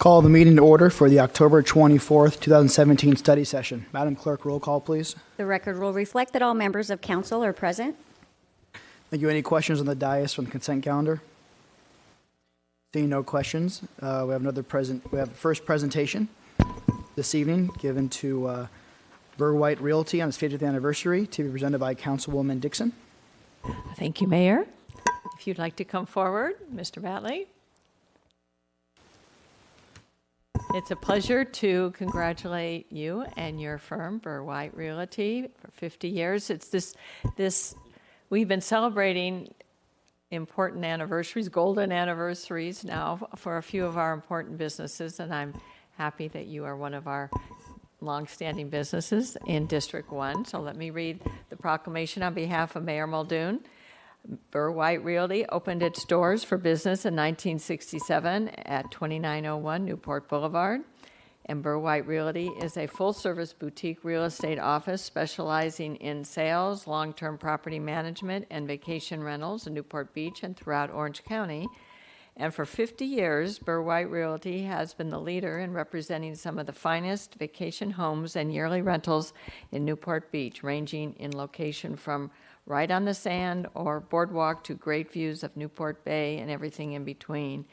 Call the meeting to order for the October 24th, 2017 study session. Madam Clerk, roll call, please. The record will reflect that all members of council are present. Thank you. Any questions on the dais from the consent calendar? Seeing no questions, we have the first presentation this evening given to Burr White Realty on its 50th anniversary to be presented by Councilwoman Dixon. Thank you, Mayor. If you'd like to come forward, Mr. Batley. It's a pleasure to congratulate you and your firm, Burr White Realty, for 50 years. We've been celebrating important anniversaries, golden anniversaries now for a few of our important businesses, and I'm happy that you are one of our longstanding businesses in District 1. So let me read the proclamation on behalf of Mayor Muldoon. Burr White Realty opened its doors for business in 1967 at 2901 Newport Boulevard. And Burr White Realty is a full-service boutique real estate office specializing in sales, long-term property management, and vacation rentals in Newport Beach and throughout Orange County. And for 50 years, Burr White Realty has been the leader in representing some of the finest vacation homes and yearly rentals in Newport Beach, ranging in location from right on the sand or boardwalk to great views of Newport Bay and everything in between.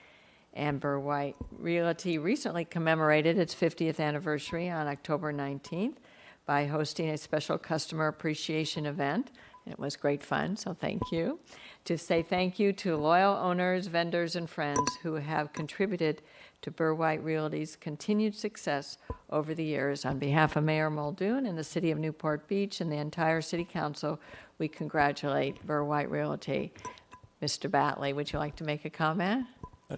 And Burr White Realty recently commemorated its 50th anniversary on October 19th by hosting a special customer appreciation event. It was great fun, so thank you. To say thank you to loyal owners, vendors, and friends who have contributed to Burr White Realty's continued success over the years. On behalf of Mayor Muldoon and the City of Newport Beach and the entire City Council, we congratulate Burr White Realty. Mr. Batley, would you like to make a comment?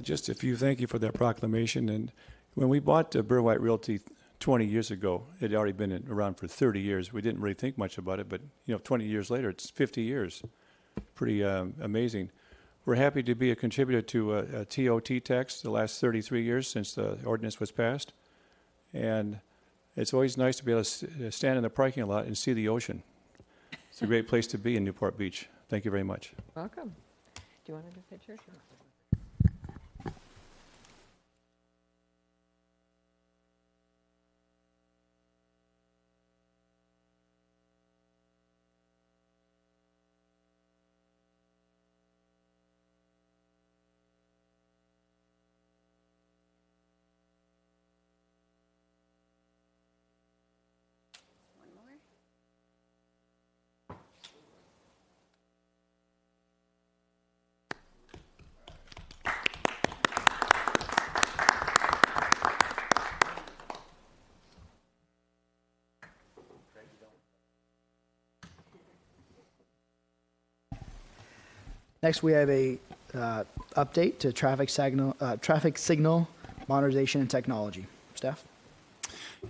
Just a few. Thank you for that proclamation. And when we bought Burr White Realty 20 years ago, it had already been around for 30 years. We didn't really think much about it, but 20 years later, it's 50 years. Pretty amazing. We're happy to be a contributor to a TOT tax the last 33 years since the ordinance was passed. And it's always nice to be able to stand in the parking lot and see the ocean. It's a great place to be in Newport Beach. Thank you very much. Welcome. Do you want to do a picture? Next, we have a update to traffic signal modernization and technology. Staff?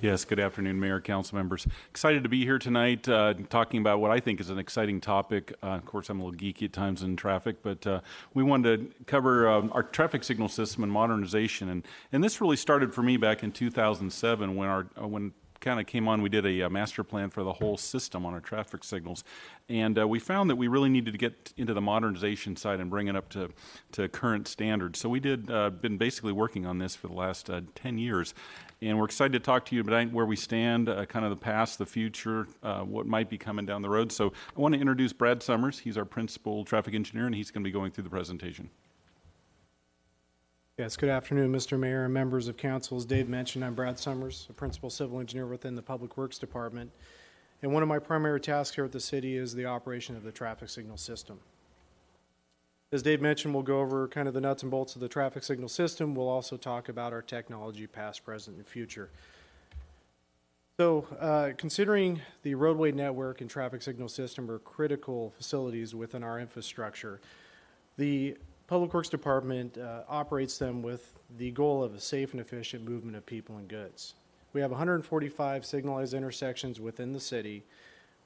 Yes, good afternoon, Mayor, council members. Excited to be here tonight talking about what I think is an exciting topic. Of course, I'm a little geeky at times in traffic, but we wanted to cover our traffic signal system and modernization. And this really started for me back in 2007 when kind of came on, we did a master plan for the whole system on our traffic signals. And we found that we really needed to get into the modernization side and bring it up to current standards. So we been basically working on this for the last 10 years. And we're excited to talk to you about where we stand, kind of the past, the future, what might be coming down the road. So I want to introduce Brad Summers. He's our principal traffic engineer, and he's going to be going through the presentation. Yes, good afternoon, Mr. Mayor and members of council. As Dave mentioned, I'm Brad Summers, a principal civil engineer within the Public Works Department. And one of my primary tasks here at the city is the operation of the traffic signal system. As Dave mentioned, we'll go over kind of the nuts and bolts of the traffic signal system. We'll also talk about our technology, past, present, and future. So, considering the roadway network and traffic signal system are critical facilities within our infrastructure, the Public Works Department operates them with the goal of a safe and efficient movement of people and goods. We have 145 signalized intersections within the city.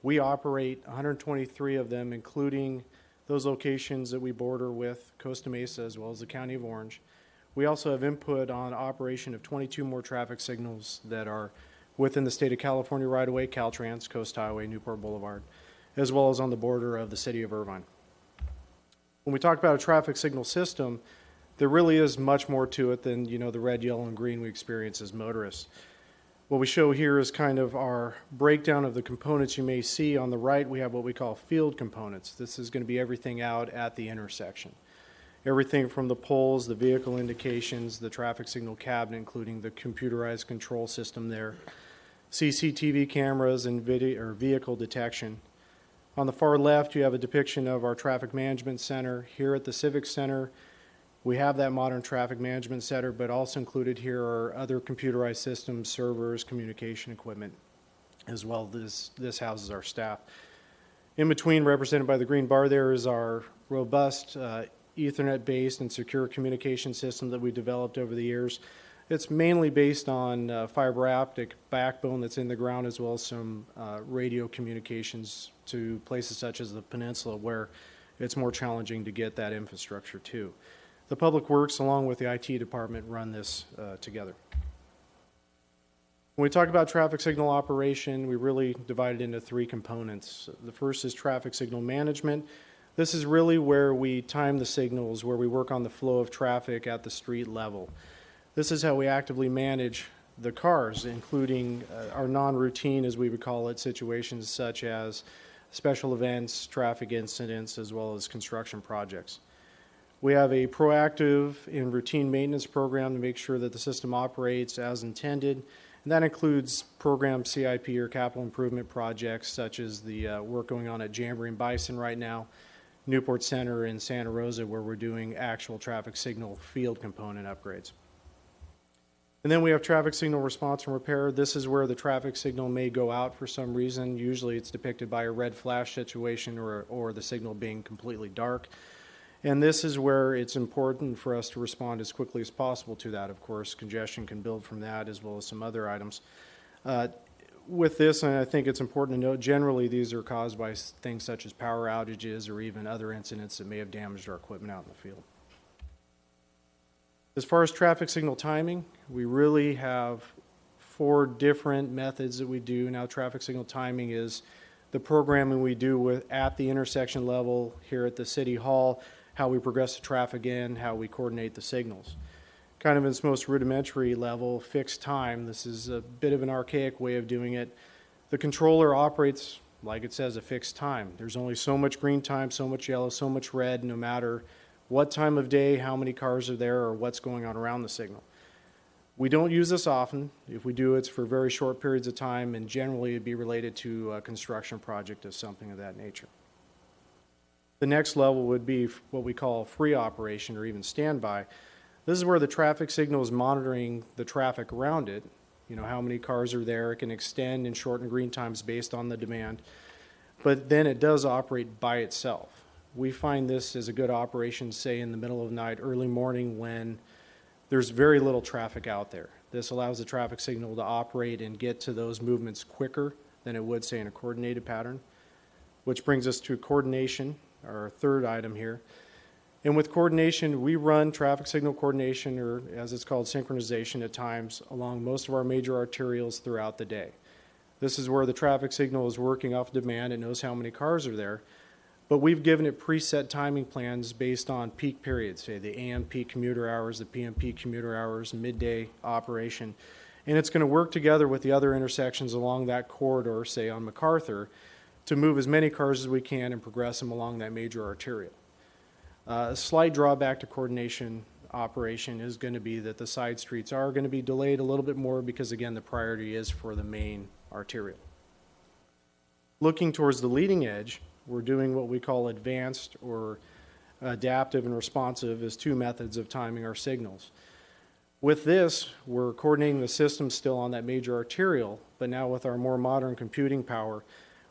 We operate 123 of them, including those locations that we border with Costa Mesa as well as the County of Orange. We also have input on operation of 22 more traffic signals that are within the state of California right-of-way, Caltrans, Coast Highway, Newport Boulevard, as well as on the border of the city of Irvine. When we talk about a traffic signal system, there really is much more to it than, the red, yellow, and green we experience as motorists. What we show here is kind of our breakdown of the components you may see. On the right, we have what we call field components. This is going to be everything out at the intersection. Everything from the poles, the vehicle indications, the traffic signal cabinet, including the computerized control system there, CCTV cameras, and vehicle detection. On the far left, you have a depiction of our traffic management center. Here at the Civic Center, we have that modern traffic management center, but also included here are other computerized systems, servers, communication equipment, as well as this houses our staff. In between, represented by the green bar there, is our robust Ethernet-based and secure communication system that we developed over the years. It's mainly based on fiber optic backbone that's in the ground, as well as some radio communications to places such as the peninsula where it's more challenging to get that infrastructure to. The Public Works, along with the IT department, run this together. When we talk about traffic signal operation, we really divide it into three components. The first is traffic signal management. This is really where we time the signals, where we work on the flow of traffic at the street level. This is how we actively manage the cars, including our non-routine, as we would call it, situations such as special events, traffic incidents, as well as construction projects. We have a proactive and routine maintenance program to make sure that the system operates as intended, and that includes program CIP or capital improvement projects such as the work going on at Jamboree and Bison right now, Newport Center in Santa Rosa, where we're doing actual traffic signal field component upgrades. And then we have traffic signal response and repair. This is where the traffic signal may go out for some reason. Usually it's depicted by a red flash situation or the signal being completely dark. And this is where it's important for us to respond as quickly as possible to that. Of course, congestion can build from that, as well as some other items. With this, and I think it's important to note, generally these are caused by things such as power outages or even other incidents that may have damaged our equipment out in the field. As far as traffic signal timing, we really have 4 different methods that we do. Now, traffic signal timing is the programming we do at the intersection level here at the City Hall, how we progress the traffic in, how we coordinate the signals. Kind of in its most rudimentary level, fixed time. This is a bit of an archaic way of doing it. The controller operates, like it says, a fixed time. There's only so much green time, so much yellow, so much red, no matter what time of day, how many cars are there, or what's going on around the signal. We don't use this often. If we do, it's for very short periods of time, and generally it'd be related to a construction project or something of that nature. The next level would be what we call free operation or even standby. This is where the traffic signal is monitoring the traffic around it. You know, how many cars are there. It can extend and shorten green times based on the demand. But then it does operate by itself. We find this as a good operation, say, in the middle of the night, early morning, when there's very little traffic out there. This allows the traffic signal to operate and get to those movements quicker than it would, say, in a coordinated pattern, which brings us to coordination, our third item here. And with coordination, we run traffic signal coordination, or as it's called, synchronization at times, along most of our major arterials throughout the day. This is where the traffic signal is working off demand. It knows how many cars are there. But we've given it preset timing plans based on peak periods, say the AM peak commuter hours, the PM peak commuter hours, midday operation. And it's going to work together with the other intersections along that corridor, say on MacArthur, to move as many cars as we can and progress them along that major arterial. A slight drawback to coordination operation is going to be that the side streets are going to be delayed a little bit more because, again, the priority is for the main arterial. Looking towards the leading edge, we're doing what we call advanced or adaptive and responsive as 2 methods of timing our signals. With this, we're coordinating the system still on that major arterial, but now with our more modern computing power,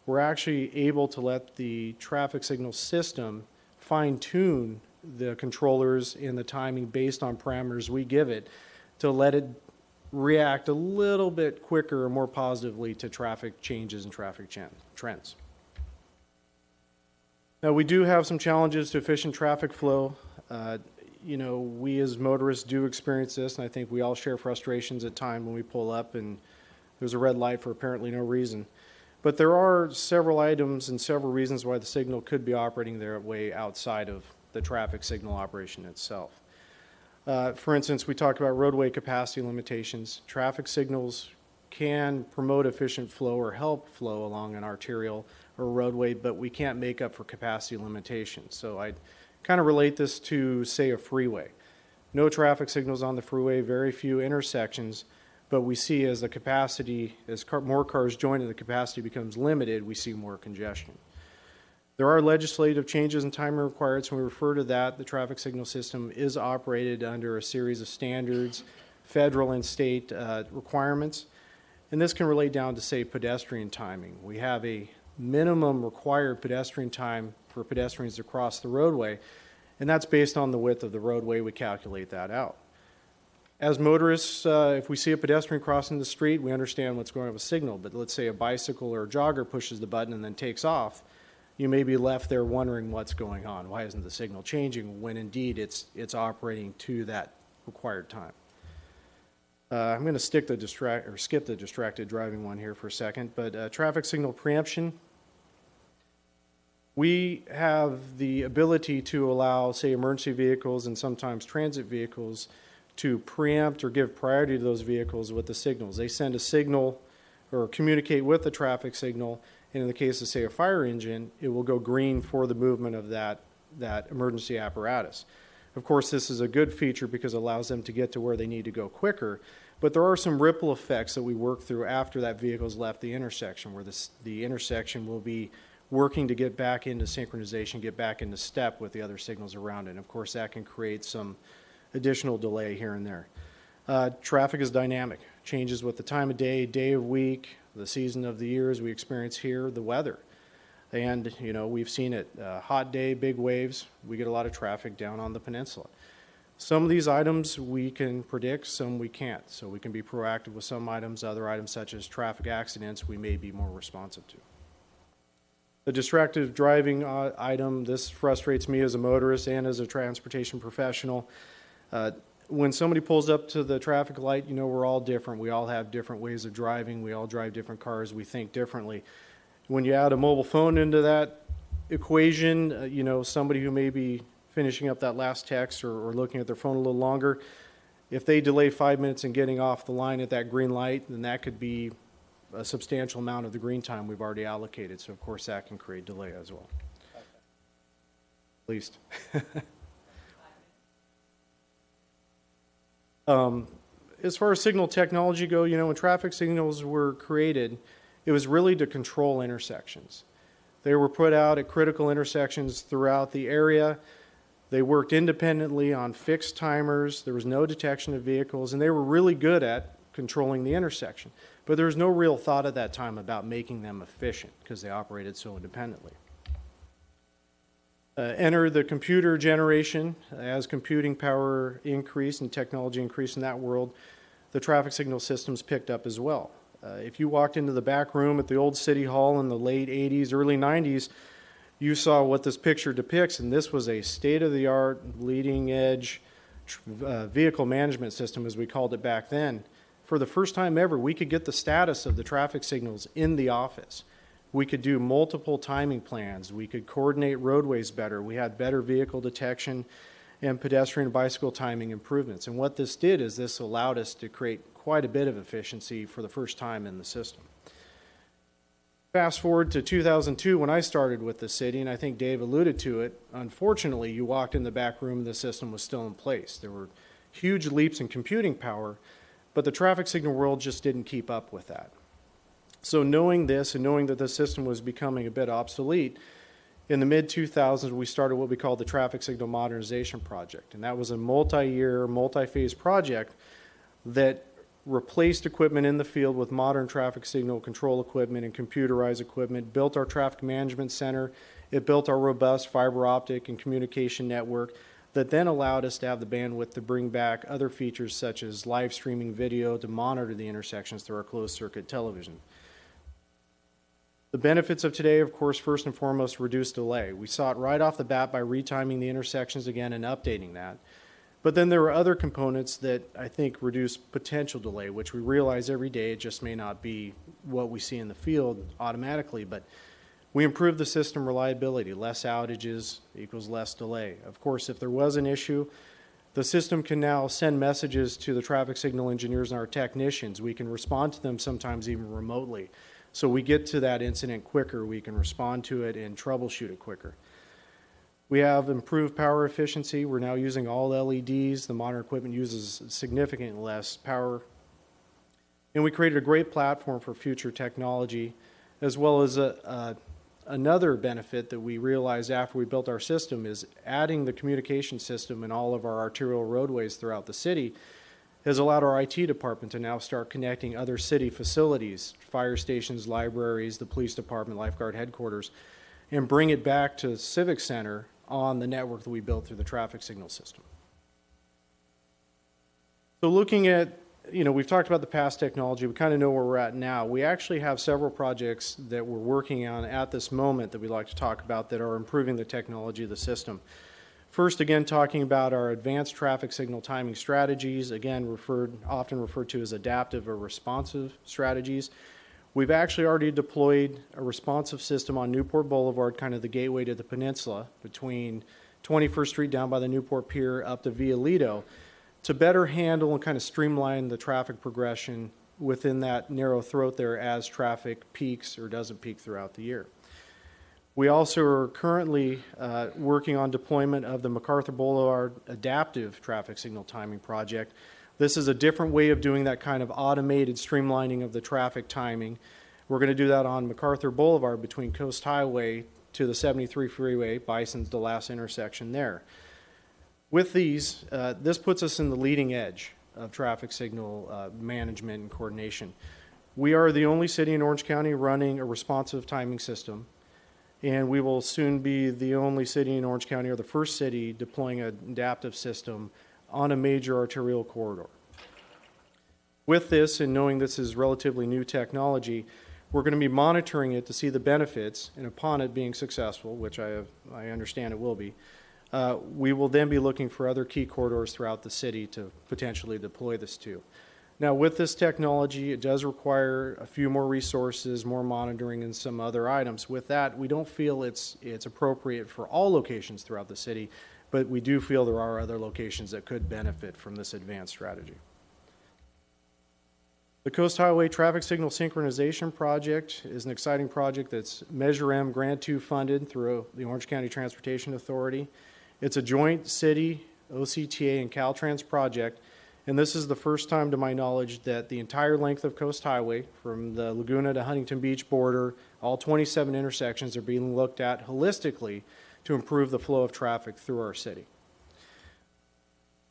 we're actually able to let the traffic signal system fine-tune the controllers in the timing based on parameters we give it to let it react a little bit quicker or more positively to traffic changes and traffic trends. Now, we do have some challenges to efficient traffic flow. We as motorists do experience this, and I think we all share frustrations at times when we pull up and there's a red light for apparently no reason. But there are several items and several reasons why the signal could be operating their way outside of the traffic signal operation itself. For instance, we talked about roadway capacity limitations. Traffic signals can promote efficient flow or help flow along an arterial or roadway, but we can't make up for capacity limitations. So I kind of relate this to, say, a freeway. No traffic signals on the freeway, very few intersections, but we see as the capacity, as more cars join and the capacity becomes limited, we see more congestion. There are legislative changes and timing required, so when we refer to that, the traffic signal system is operated under a series of standards, federal and state requirements, and this can relate down to, say, pedestrian timing. We have a minimum required pedestrian time for pedestrians to cross the roadway, and that's based on the width of the roadway. We calculate that out. As motorists, if we see a pedestrian crossing the street, we understand what's going on with a signal, but let's say a bicycle or a jogger pushes the button and then takes off, you may be left there wondering what's going on. Why isn't the signal changing when indeed it's operating to that required time? I'm going to skip the distracted driving one here for a second, but traffic signal preemption. We have the ability to allow, say, emergency vehicles and sometimes transit vehicles to preempt or give priority to those vehicles with the signals. They send a signal or communicate with the traffic signal, and in the case of, say, a fire engine, it will go green for the movement of that emergency apparatus. Of course, this is a good feature because it allows them to get to where they need to go quicker, but there are some ripple effects that we work through after that vehicle's left the intersection, where the intersection will be working to get back into synchronization, get back into step with the other signals around it. And of course, that can create some additional delay here and there. Traffic is dynamic, changes with the time of day, day of week, the season of the year as we experience here, the weather. And, you know, we've seen it, hot day, big waves, we get a lot of traffic down on the peninsula. Some of these items we can predict, some we can't. So we can be proactive with some items, other items such as traffic accidents, we may be more responsive to. The distracted driving item, this frustrates me as a motorist and as a transportation professional. When somebody pulls up to the traffic light, you know, we're all different. We all have different ways of driving. We all drive different cars. We think differently. When you add a mobile phone into that equation, you know, somebody who may be finishing up that last text or looking at their phone a little longer, if they delay 5 minutes in getting off the line at that green light, then that could be a substantial amount of the green time we've already allocated. So, of course, that can create delay as well. At least. As far as signal technology go, you know, when traffic signals were created, it was really to control intersections. They were put out at critical intersections throughout the area. They worked independently on fixed timers. There was no detection of vehicles, and they were really good at controlling the intersection. But there was no real thought at that time about making them efficient because they operated so independently. Enter the computer generation. As computing power increased and technology increased in that world, the traffic signal systems picked up as well. If you walked into the back room at the old City Hall in the late 80s, early 90s, you saw what this picture depicts, and this was a state-of-the-art, leading-edge vehicle management system, as we called it back then. For the first time ever, we could get the status of the traffic signals in the office. We could do multiple timing plans. We could coordinate roadways better. We had better vehicle detection and pedestrian and bicycle timing improvements. And what this did is this allowed us to create quite a bit of efficiency for the first time in the system. Fast forward to 2002 when I started with the city, and I think Dave alluded to it. Unfortunately, you walked in the back room and the system was still in place. There were huge leaps in computing power, but the traffic signal world just didn't keep up with that. So knowing this and knowing that the system was becoming a bit obsolete, in the mid-2000s we started what we called the Traffic Signal Modernization Project. And that was a multi-year, multi-phase project that replaced equipment in the field with modern traffic signal control equipment and computerized equipment, built our traffic management center. It built our robust fiber optic and communication network that then allowed us to have the bandwidth to bring back other features such as live streaming video to monitor the intersections through our closed circuit television. The benefits of today, of course, first and foremost, reduced delay. We saw it right off the bat by retiming the intersections again and updating that. But then there were other components that I think reduce potential delay, which we realize every day it just may not be what we see in the field automatically, but we improved the system reliability. Less outages equals less delay. Of course, if there was an issue, The system can now send messages to the traffic signal engineers and our technicians. We can respond to them sometimes even remotely. So we get to that incident quicker, we can respond to it and troubleshoot it quicker. We have improved power efficiency. We're now using all LEDs. The modern equipment uses significantly less power. And we created a great platform for future technology, as well as another benefit that we realized after we built our system is adding the communication system in all of our arterial roadways throughout the city has allowed our IT department to now start connecting other city facilities, fire stations, libraries, the police department, lifeguard headquarters, and bring it back to the Civic Center on the network that we built through the traffic signal system. So looking at, we've talked about the past technology. We kind of know where we're at now. We actually have several projects that we're working on at this moment that we'd like to talk about that are improving the technology of the system. First, again, talking about our advanced traffic signal timing strategies, again, often referred to as adaptive or responsive strategies. We've actually already deployed a responsive system on Newport Boulevard, kind of the gateway to the peninsula, between 21st Street down by the Newport Pier up to Via Lido, to better handle and kind of streamline the traffic progression within that narrow throat there as traffic peaks or doesn't peak throughout the year. We also are currently working on deployment of the MacArthur Boulevard Adaptive Traffic Signal Timing Project. This is a different way of doing that kind of automated streamlining of the traffic timing. We're going to do that on MacArthur Boulevard between Coast Highway to the 73 freeway, Bison's the last intersection there. With these, this puts us in the leading edge of traffic signal management and coordination. We are the only city in Orange County running a responsive timing system, and we will soon be the only city in Orange County, or the first city, deploying an adaptive system on a major arterial corridor. With this, and knowing this is relatively new technology, we're going to be monitoring it to see the benefits, and upon it being successful, which I understand it will be, we will then be looking for other key corridors throughout the city to potentially deploy this to. Now, with this technology, it does require a few more resources, more monitoring, and some other items. With that, we don't feel it's appropriate for all locations throughout the city, but we do feel there are other locations that could benefit from this advanced strategy. The Coast Highway Traffic Signal Synchronization Project is an exciting project that's Measure M Grant 2 funded through the Orange County Transportation Authority. It's a joint city, OCTA, and Caltrans project, and this is the first time, to my knowledge, that the entire length of Coast Highway, from the Laguna to Huntington Beach border, all 27 intersections are being looked at holistically to improve the flow of traffic through our city.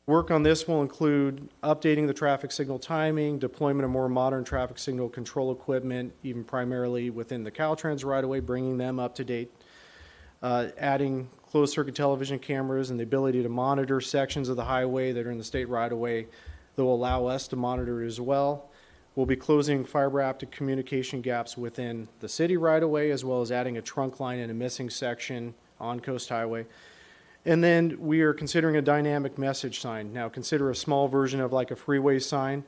Work on this will include updating the traffic signal timing, deployment of more modern traffic signal control equipment, even primarily within the Caltrans right-of-way, bringing them up to date, adding closed-circuit television cameras and the ability to monitor sections of the highway that are in the state right-of-way that will allow us to monitor it as well. We'll be closing fiber optic communication gaps within the city right-of-way, as well as adding a trunk line in a missing section on Coast Highway. And then we are considering a dynamic message sign. Now, consider a small version of like a freeway sign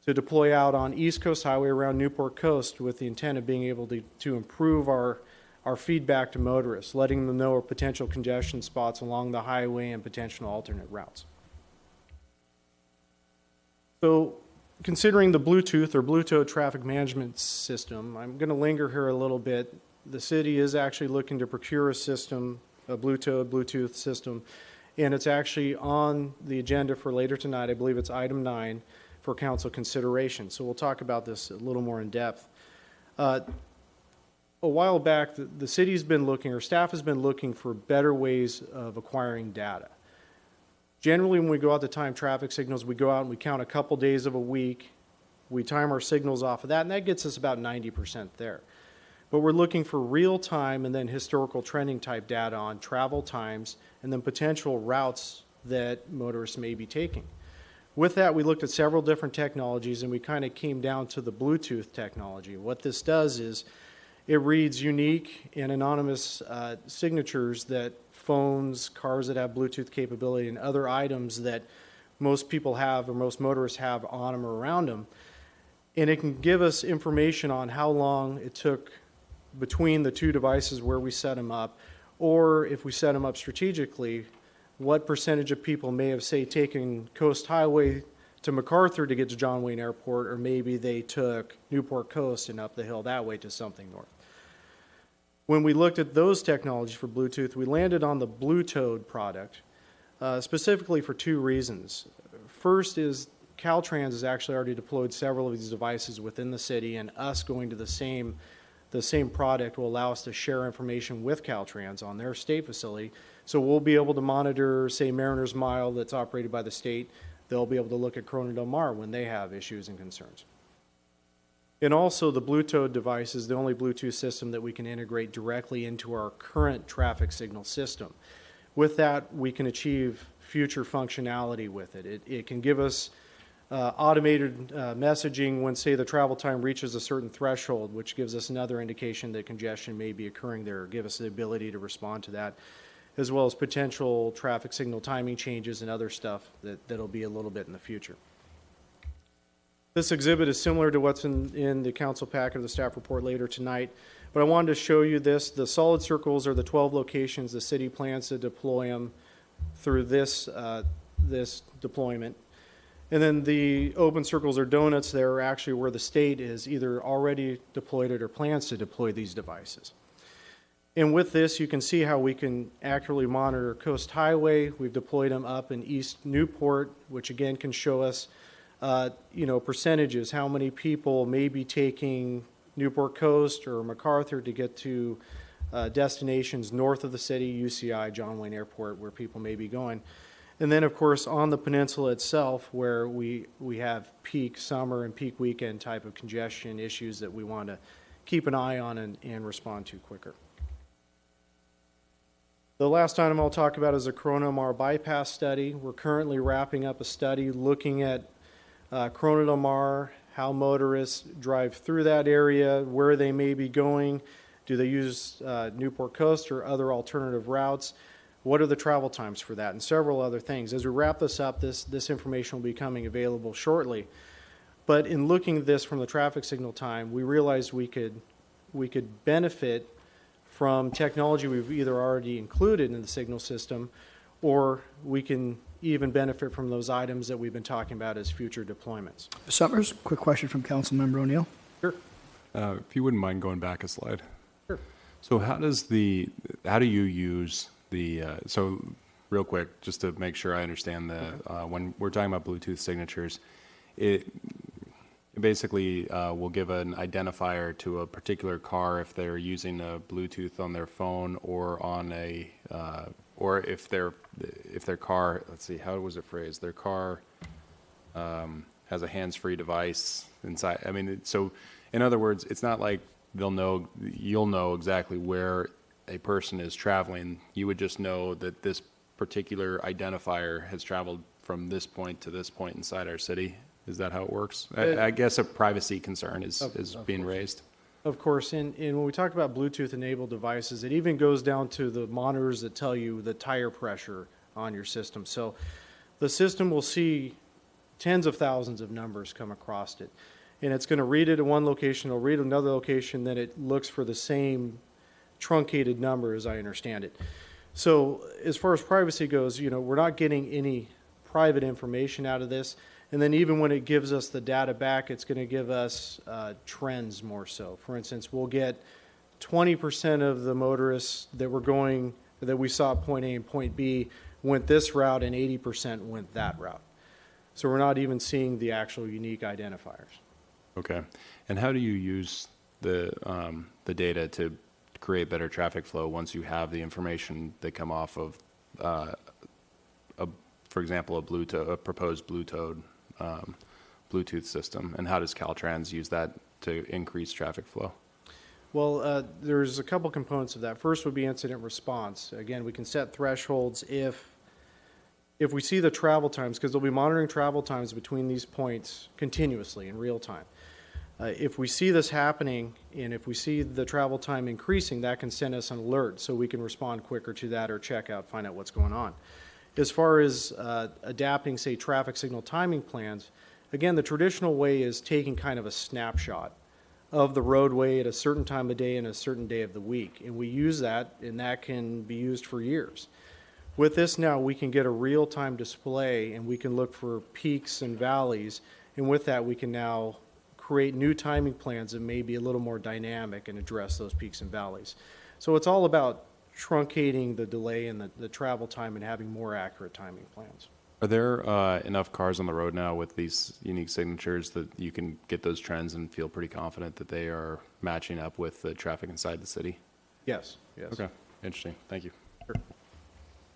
to deploy out on East Coast Highway around Newport Coast, with the intent of being able to improve our feedback to motorists, letting them know of potential congestion spots along the highway and potential alternate routes. So, considering the Bluetooth or Bluetooth traffic management system, I'm going to linger here a little bit. The city is actually looking to procure a system, a Bluetooth system, and it's actually on the agenda for later tonight. I believe it's item 9 for council consideration. So we'll talk about this a little more in depth. A while back, the city's been looking, or staff has been looking for better ways of acquiring data. Generally, when we go out to time traffic signals, we go out and we count a couple days of a week. We time our signals off of that, and that gets us about 90% there. But we're looking for real-time and then historical trending type data on travel times and then potential routes that motorists may be taking. With that, we looked at several different technologies, and we kind of came down to the Bluetooth technology. What this does is it reads unique and anonymous signatures that phones, cars that have Bluetooth capability, and other items that most people have or most motorists have on them or around them. And it can give us information on how long it took between the two devices where we set them up, or if we set them up strategically, what percentage of people may have, say, taken Coast Highway to MacArthur to get to John Wayne Airport, or maybe they took Newport Coast and up the hill that way to something north. When we looked at those technologies for Bluetooth, we landed on the Bluetooth product, specifically for two reasons. First is Caltrans has actually already deployed several of these devices within the city, and us going to the same product will allow us to share information with Caltrans on their state facility. So we'll be able to monitor, say, Mariner's Mile that's operated by the state. They'll be able to look at Corona Del Mar when they have issues and concerns. And also the Bluetooth device is the only Bluetooth system that we can integrate directly into our current traffic signal system. With that, we can achieve future functionality with it. It can give us automated messaging when, say, the travel time reaches a certain threshold, which gives us another indication that congestion may be occurring there, or give us the ability to respond to that, as well as potential traffic signal timing changes and other stuff that'll be a little bit in the future. This exhibit is similar to what's in the council packet of the staff report later tonight, but I wanted to show you this. The solid circles are the 12 locations the city plans to deploy them through this deployment. And then the open circles or donuts there are actually where the state is either already deployed it or plans to deploy these devices. And with this, you can see how we can accurately monitor Coast Highway. We've deployed them up in East Newport, which again can show us percentages, how many people may be taking Newport Coast or MacArthur to get to destinations north of the city, UCI, John Wayne Airport, where people may be going. And then, of course, on the peninsula itself, where we have peak summer and peak weekend type of congestion issues that we want to keep an eye on and respond to quicker. The last item I'll talk about is a Corona Del Mar bypass study. We're currently wrapping up a study looking at Corona Del Mar, how motorists drive through that area, where they may be going, do they use Newport Coast or other alternative routes, what are the travel times for that, and several other things. As we wrap this up, this information will be becoming available shortly. But in looking at this from the traffic signal time, we realized we could benefit from technology we've either already included in the signal system, or we can even benefit from those items that we've been talking about as future deployments. Summers, quick question from Councilmember O'Neill. Sure. If you wouldn't mind going back a slide. Sure. So how do you use so real quick, just to make sure I understand when we're talking about Bluetooth signatures, it basically will give an identifier to a particular car if they're using a Bluetooth on their phone or on a or if their car, let's see, how was it phrased? Their car has a hands-free device inside. I mean, so in other words, it's not like you'll know exactly where a person is traveling. You would just know that this particular identifier has traveled from this point to this point inside our city. Is that how it works? I guess a privacy concern is being raised. Of course, and when we talk about Bluetooth-enabled devices, it even goes down to the monitors that tell you the tire pressure on your system. So the system will see tens of thousands of numbers come across it, and it's going to read it at one location, it'll read another location, then it looks for the same truncated number, as I understand it. So as far as privacy goes, we're not getting any private information out of this. And then even when it gives us the data back, it's going to give us trends more so. For instance, we'll get 20% of the motorists that we saw at point A and point B went this route, and 80% went that route. So we're not even seeing the actual unique identifiers. Okay. And how do you use the data to create better traffic flow once you have the information that come off of, for example, a proposed Bluetooth system, and how does Caltrans use that to increase traffic flow? Well, there's a couple components of that. First would be incident response. Again, we can set thresholds if we see the travel times, because they'll be monitoring travel times between these points continuously in real time. If we see this happening, and if we see the travel time increasing, that can send us an alert so we can respond quicker to that or check out, find out what's going on. As far as adapting, say, traffic signal timing plans, again, the traditional way is taking kind of a snapshot of the roadway at a certain time of day and a certain day of the week. And we use that, and that can be used for years. With this now, we can get a real-time display, and we can look for peaks and valleys, and with that, we can now create new timing plans that may be a little more dynamic and address those peaks and valleys. So it's all about truncating the delay and the travel time and having more accurate timing plans. Are there enough cars on the road now with these unique signatures that you can get those trends and feel pretty confident that they are matching up with the traffic inside the city? Yes, yes. Okay, interesting. Thank you.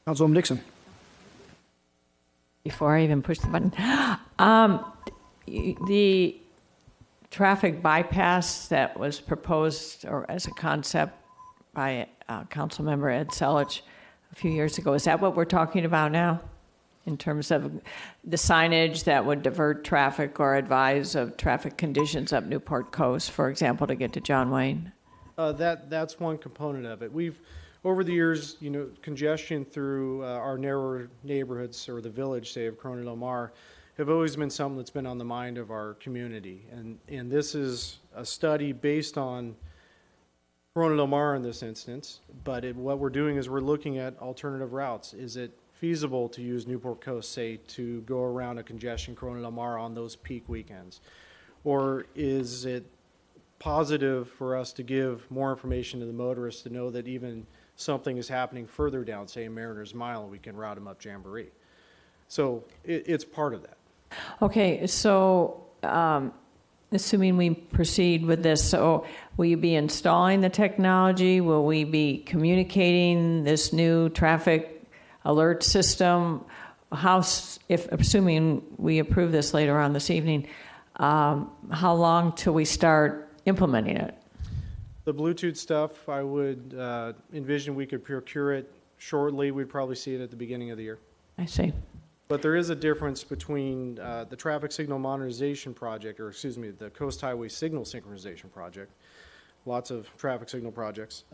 Councilwoman Dixon. Before I even push the button, the traffic bypass that was proposed or as a concept by Councilmember Ed Selich a few years ago, is that what we're talking about now in terms of the signage that would divert traffic or advise of traffic conditions up Newport Coast, for example, to get to John Wayne? That's one component of it. We've, over the years, congestion through our narrower neighborhoods or the village, say, of Corona Del Mar, have always been something that's been on the mind of our community. And this is a study based on Corona Del Mar in this instance, but what we're doing is we're looking at alternative routes. Is it feasible to use Newport Coast, say, to go around a congestion Corona Del Mar on those peak weekends? Or is it positive for us to give more information to the motorists to know that even something is happening further down, say Mariner's Mile, and we can route them up Jamboree? So it's part of that. Okay, so assuming we proceed with this, so will you be installing the technology? Will we be communicating this new traffic alert system? Assuming we approve this later on this evening, how long till we start implementing it? The Bluetooth stuff, I would envision we could procure it shortly. We'd probably see it at the beginning of the year. I see. But there is a difference between the traffic signal modernization project, or excuse me, the Coast Highway Signal Synchronization Project. Lots of traffic signal projects.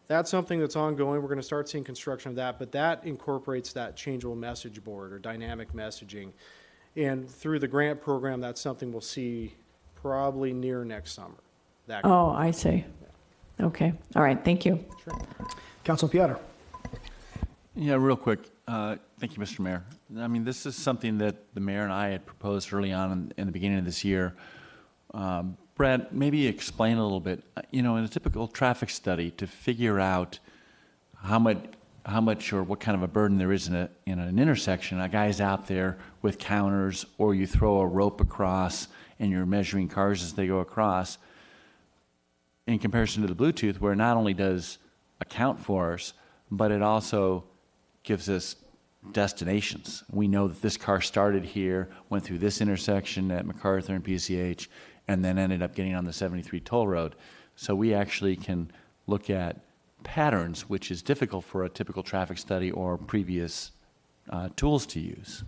That's something that's ongoing. We're going to start seeing construction of that, but that incorporates that changeable message board or dynamic messaging. And through the grant program, that's something we'll see probably near next summer. Oh, I see. Okay. All right. Thank you. Sure. Councilman Piotr. Yeah, real quick. Thank you, Mr. Mayor. I mean, this is something that the mayor and I had proposed early on in the beginning of this year. Brad, maybe explain a little bit, in a typical traffic study to figure out how much or what kind of a burden there is in an intersection. A guy's out there with counters, or you throw a rope across and you're measuring cars as they go across, in comparison to the Bluetooth, where it not only does account for us, but it also gives us destinations. We know that this car started here, went through this intersection at MacArthur and PCH, and then ended up getting on the 73 toll road. So we actually can look at patterns, which is difficult for a typical traffic study or previous tools to use.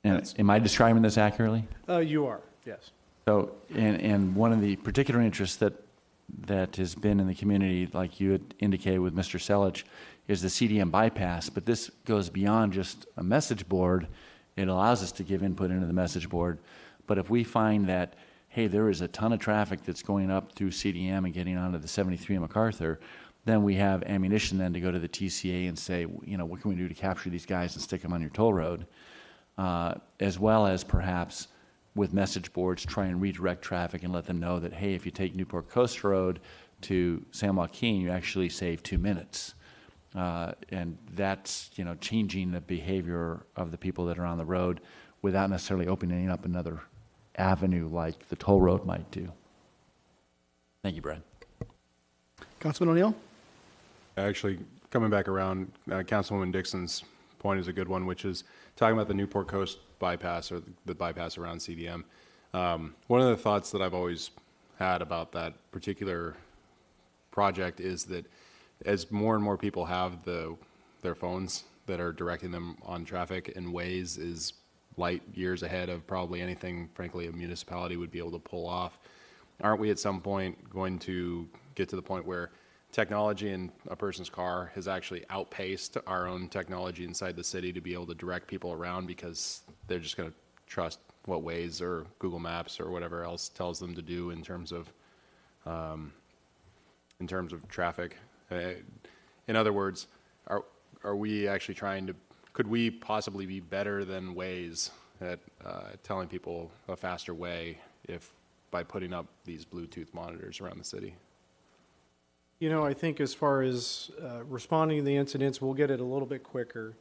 And am I describing this accurately? You are, yes. So, and one of the particular interests that has been in the community, like you had indicated with Mr. Selich, is the CDM bypass. But this goes beyond just a message board. It allows us to give input into the message board. But if we find that, hey, there is a ton of traffic that's going up through CDM and getting onto the 73 in MacArthur, then we have ammunition then to go to the TCA and say, what can we do to capture these guys and stick them on your toll road? As well as perhaps with message boards, try and redirect traffic and let them know that, hey, if you take Newport Coast Road to San Joaquin, you actually save 2 minutes. And that's, changing the behavior of the people that are on the road without necessarily opening up another avenue like the toll road might do. Thank you, Brad. Councilman O'Neill. Actually, coming back around, Councilwoman Dixon's point is a good one, which is talking about the Newport Coast bypass or the bypass around CDM. One of the thoughts that I've always had about that particular project is that as more and more people have their phones that are directing them on traffic, and Waze is light years ahead of probably anything, frankly, a municipality would be able to pull off. Aren't we at some point going to get to the point where technology in a person's car has actually outpaced our own technology inside the city to be able to direct people around, because they're just going to trust what Waze or Google Maps or whatever else tells them to do in terms of traffic? In other words, are we actually could we possibly be better than Waze at telling people a faster way by putting up these Bluetooth monitors around the city? I think as far as responding to the incidents, we'll get it a little bit quicker.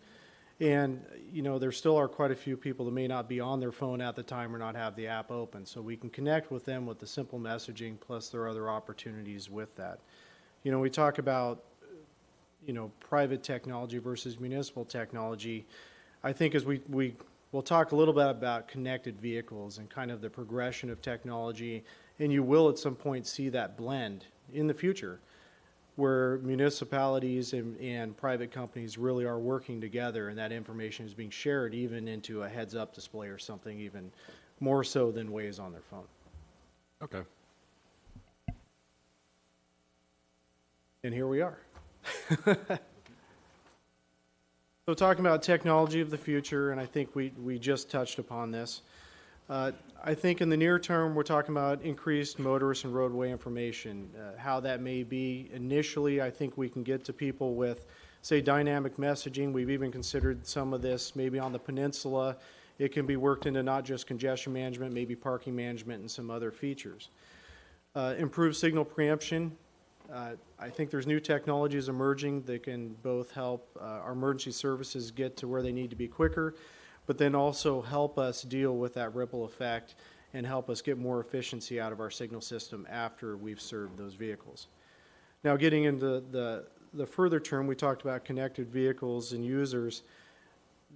And, there still are quite a few people that may not be on their phone at the time or not have the app open. So we can connect with them with the simple messaging, plus there are other opportunities with that. We talk about, private technology versus municipal technology. I think as we'll talk a little bit about connected vehicles and kind of the progression of technology, and you will at some point see that blend in the future, where municipalities and private companies really are working together, and that information is being shared even into a heads-up display or something even more so than Waze on their phone. Okay. And here we are. So talking about technology of the future, and I think we just touched upon this. I think in the near term, we're talking about increased motorist and roadway information. How that may be initially, I think we can get to people with, say, dynamic messaging. We've even considered some of this maybe on the peninsula. It can be worked into not just congestion management, maybe parking management and some other features. Improved signal preemption. I think there's new technologies emerging that can both help our emergency services get to where they need to be quicker, but then also help us deal with that ripple effect and help us get more efficiency out of our signal system after we've served those vehicles. Now, getting into the further term, we talked about connected vehicles and users.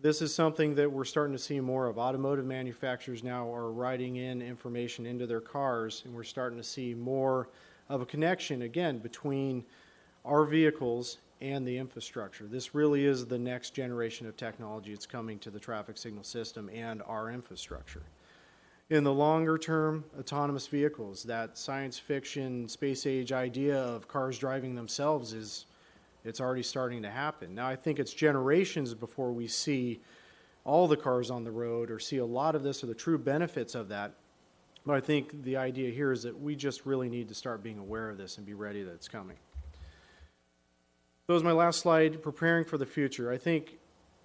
This is something that we're starting to see more of. Automotive manufacturers now are writing in information into their cars, and we're starting to see more of a connection, again, between our vehicles and the infrastructure. This really is the next generation of technology. It's coming to the traffic signal system and our infrastructure. In the longer term, autonomous vehicles, that science fiction, space age idea of cars driving themselves it's already starting to happen. Now, I think it's generations before we see all the cars on the road or see a lot of this or the true benefits of that. But I think the idea here is that we just really need to start being aware of this and be ready that it's coming. So as my last slide, preparing for the future. I think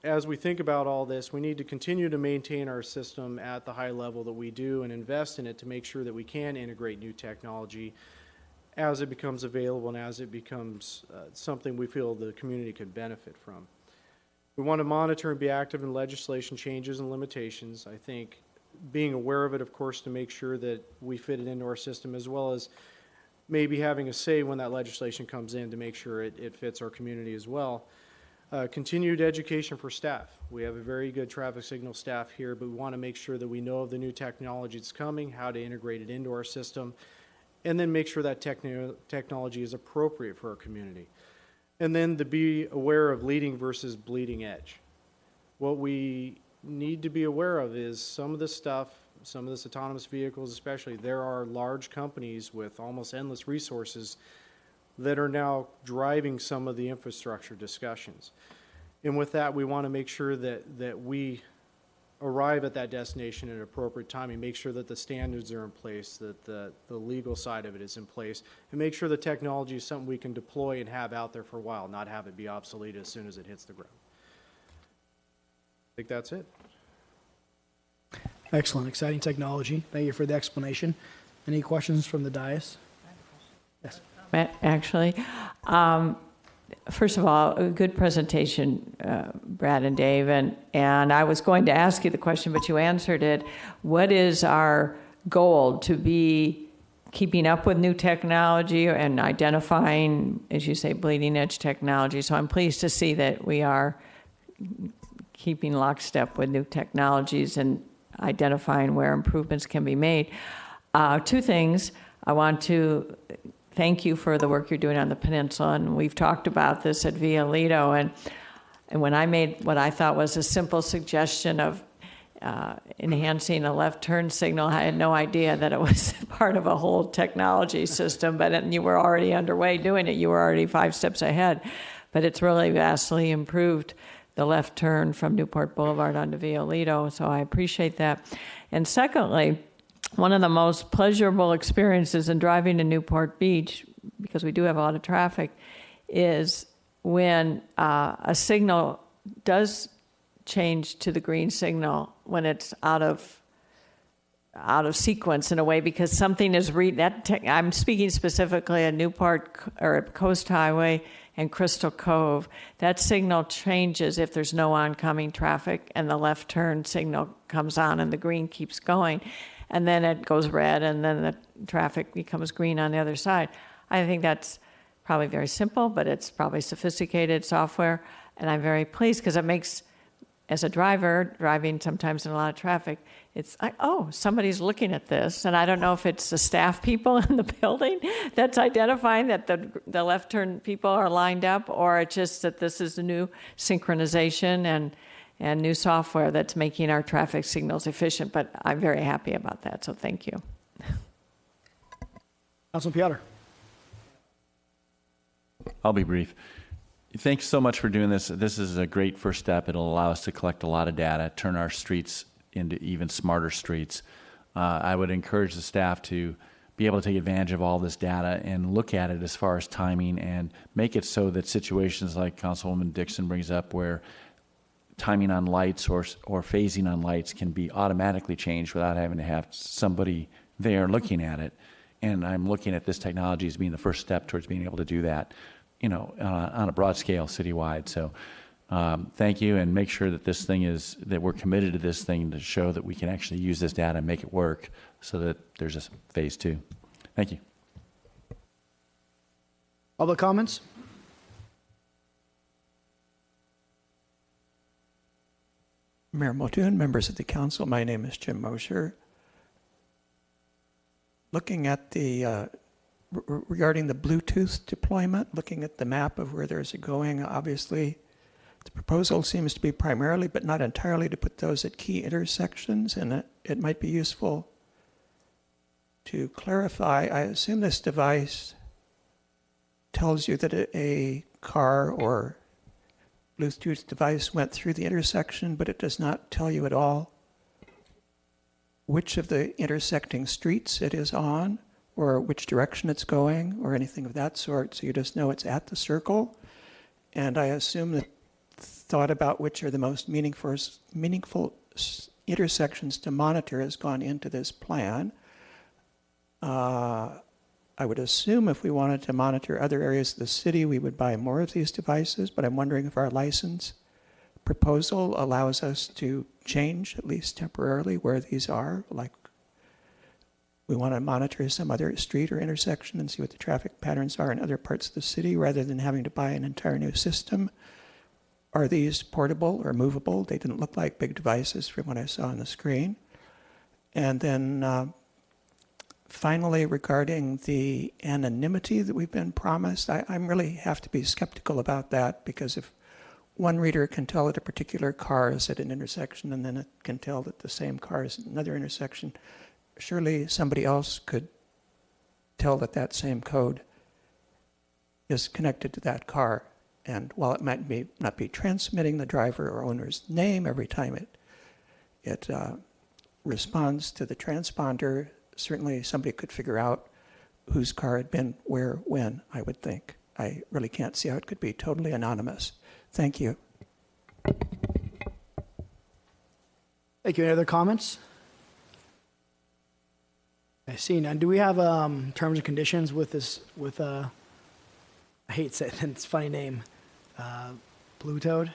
as we think about all this, we need to continue to maintain our system at the high level that we do and invest in it to make sure that we can integrate new technology as it becomes available and as it becomes something we feel the community could benefit from. We want to monitor and be active in legislation changes and limitations. I think being aware of it, of course, to make sure that we fit it into our system, as well as maybe having a say when that legislation comes in to make sure it fits our community as well. Continued education for staff. We have a very good traffic signal staff here, but we want to make sure that we know of the new technology that's coming, how to integrate it into our system, and then make sure that technology is appropriate for our community. And then to be aware of leading versus bleeding edge. What we need to be aware of is some of this stuff, some of this autonomous vehicles especially, there are large companies with almost endless resources that are now driving some of the infrastructure discussions. And with that, we want to make sure that we arrive at that destination at an appropriate time and make sure that the standards are in place, that the legal side of it is in place, and make sure the technology is something we can deploy and have out there for a while, not have it be obsolete as soon as it hits the ground. I think that's it. Excellent, exciting technology. Thank you for the explanation. Any questions from the dais? Yes. Actually, first of all, a good presentation, Brad and Dave. And I was going to ask you the question, but you answered it. What is our goal? To be keeping up with new technology and identifying, as you say, bleeding edge technology. So I'm pleased to see that we are keeping lockstep with new technologies and identifying where improvements can be made. Two things. I want to thank you for the work you're doing on the peninsula, and we've talked about this at Violito, and when I made what I thought was a simple suggestion of enhancing a left turn signal, I had no idea that it was part of a whole technology system, but you were already underway doing it. You were already 5 steps ahead, but it's really vastly improved the left turn from Newport Boulevard onto Violito, so I appreciate that. And secondly, one of the most pleasurable experiences in driving to Newport Beach, because we do have a lot of traffic, is when a signal does change to the green signal when it's out of sequence in a way, because something is I'm speaking specifically at Newport or Coast Highway and Crystal Cove. That signal changes if there's no oncoming traffic, and the left turn signal comes on and the green keeps going, and then it goes red, and then the traffic becomes green on the other side. I think that's probably very simple, but it's probably sophisticated software, and I'm very pleased because it makes, as a driver, driving sometimes in a lot of traffic, it's like, oh, somebody's looking at this. And I don't know if it's the staff people in the building that's identifying that the left turn people are lined up, or it's just that this is a new synchronization and new software that's making our traffic signals efficient. But I'm very happy about that, so thank you. Councilman Piotr. I'll be brief. Thanks so much for doing this. This is a great first step. It'll allow us to collect a lot of data, turn our streets into even smarter streets. I would encourage the staff to be able to take advantage of all this data and look at it as far as timing and make it so that situations like Councilwoman Dixon brings up, where timing on lights or phasing on lights can be automatically changed without having to have somebody there looking at it. And I'm looking at this technology as being the first step towards being able to do that, on a broad scale citywide. So thank you, and make sure that that we're committed to this thing to show that we can actually use this data and make it work, so that there's a phase 2. Thank you. Public comments? Mayor Muldoon, members of the council, my name is Jim Mosher. Looking at regarding the Bluetooth deployment, looking at the map of where there's going, obviously the proposal seems to be primarily, but not entirely, to put those at key intersections, and it might be useful to clarify. I assume this device tells you that a car or Bluetooth device went through the intersection, but it does not tell you at all which of the intersecting streets it is on, or which direction it's going, or anything of that sort. So you just know it's at the circle. And I assume that thought about which are the most meaningful intersections to monitor has gone into this plan. I would assume if we wanted to monitor other areas of the city, we would buy more of these devices, but I'm wondering if our license proposal allows us to change, at least temporarily, where these are. Like, we want to monitor some other street or intersection and see what the traffic patterns are in other parts of the city, rather than having to buy an entire new system. Are these portable or movable? They didn't look like big devices from what I saw on the screen. And then finally, regarding the anonymity that we've been promised, I really have to be skeptical about that, because if one reader can tell that a particular car is at an intersection, and then it can tell that the same car is at another intersection, surely somebody else could tell that that same code is connected to that car. And while it might not be transmitting the driver or owner's name every time it responds to the transponder, certainly somebody could figure out whose car had been where, when, I would think. I really can't see how it could be totally anonymous. Thank you. Thank you. Any other comments? I see none. Do we have terms and conditions with this, I hate saying it, it's a funny name, Blue Toad?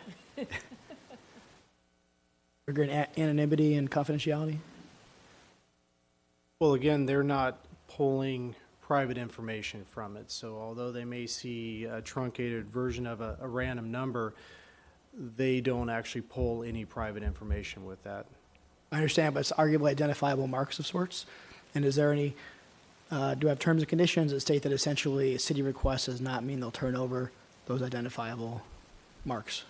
Regarding anonymity and confidentiality? Well, again, they're not pulling private information from it. So although they may see a truncated version of a random number, they don't actually pull any private information with that. I understand, but it's arguably identifiable marks of sorts. And is there any, do we have terms and conditions that state that essentially a city request does not mean they'll turn over those identifiable marks?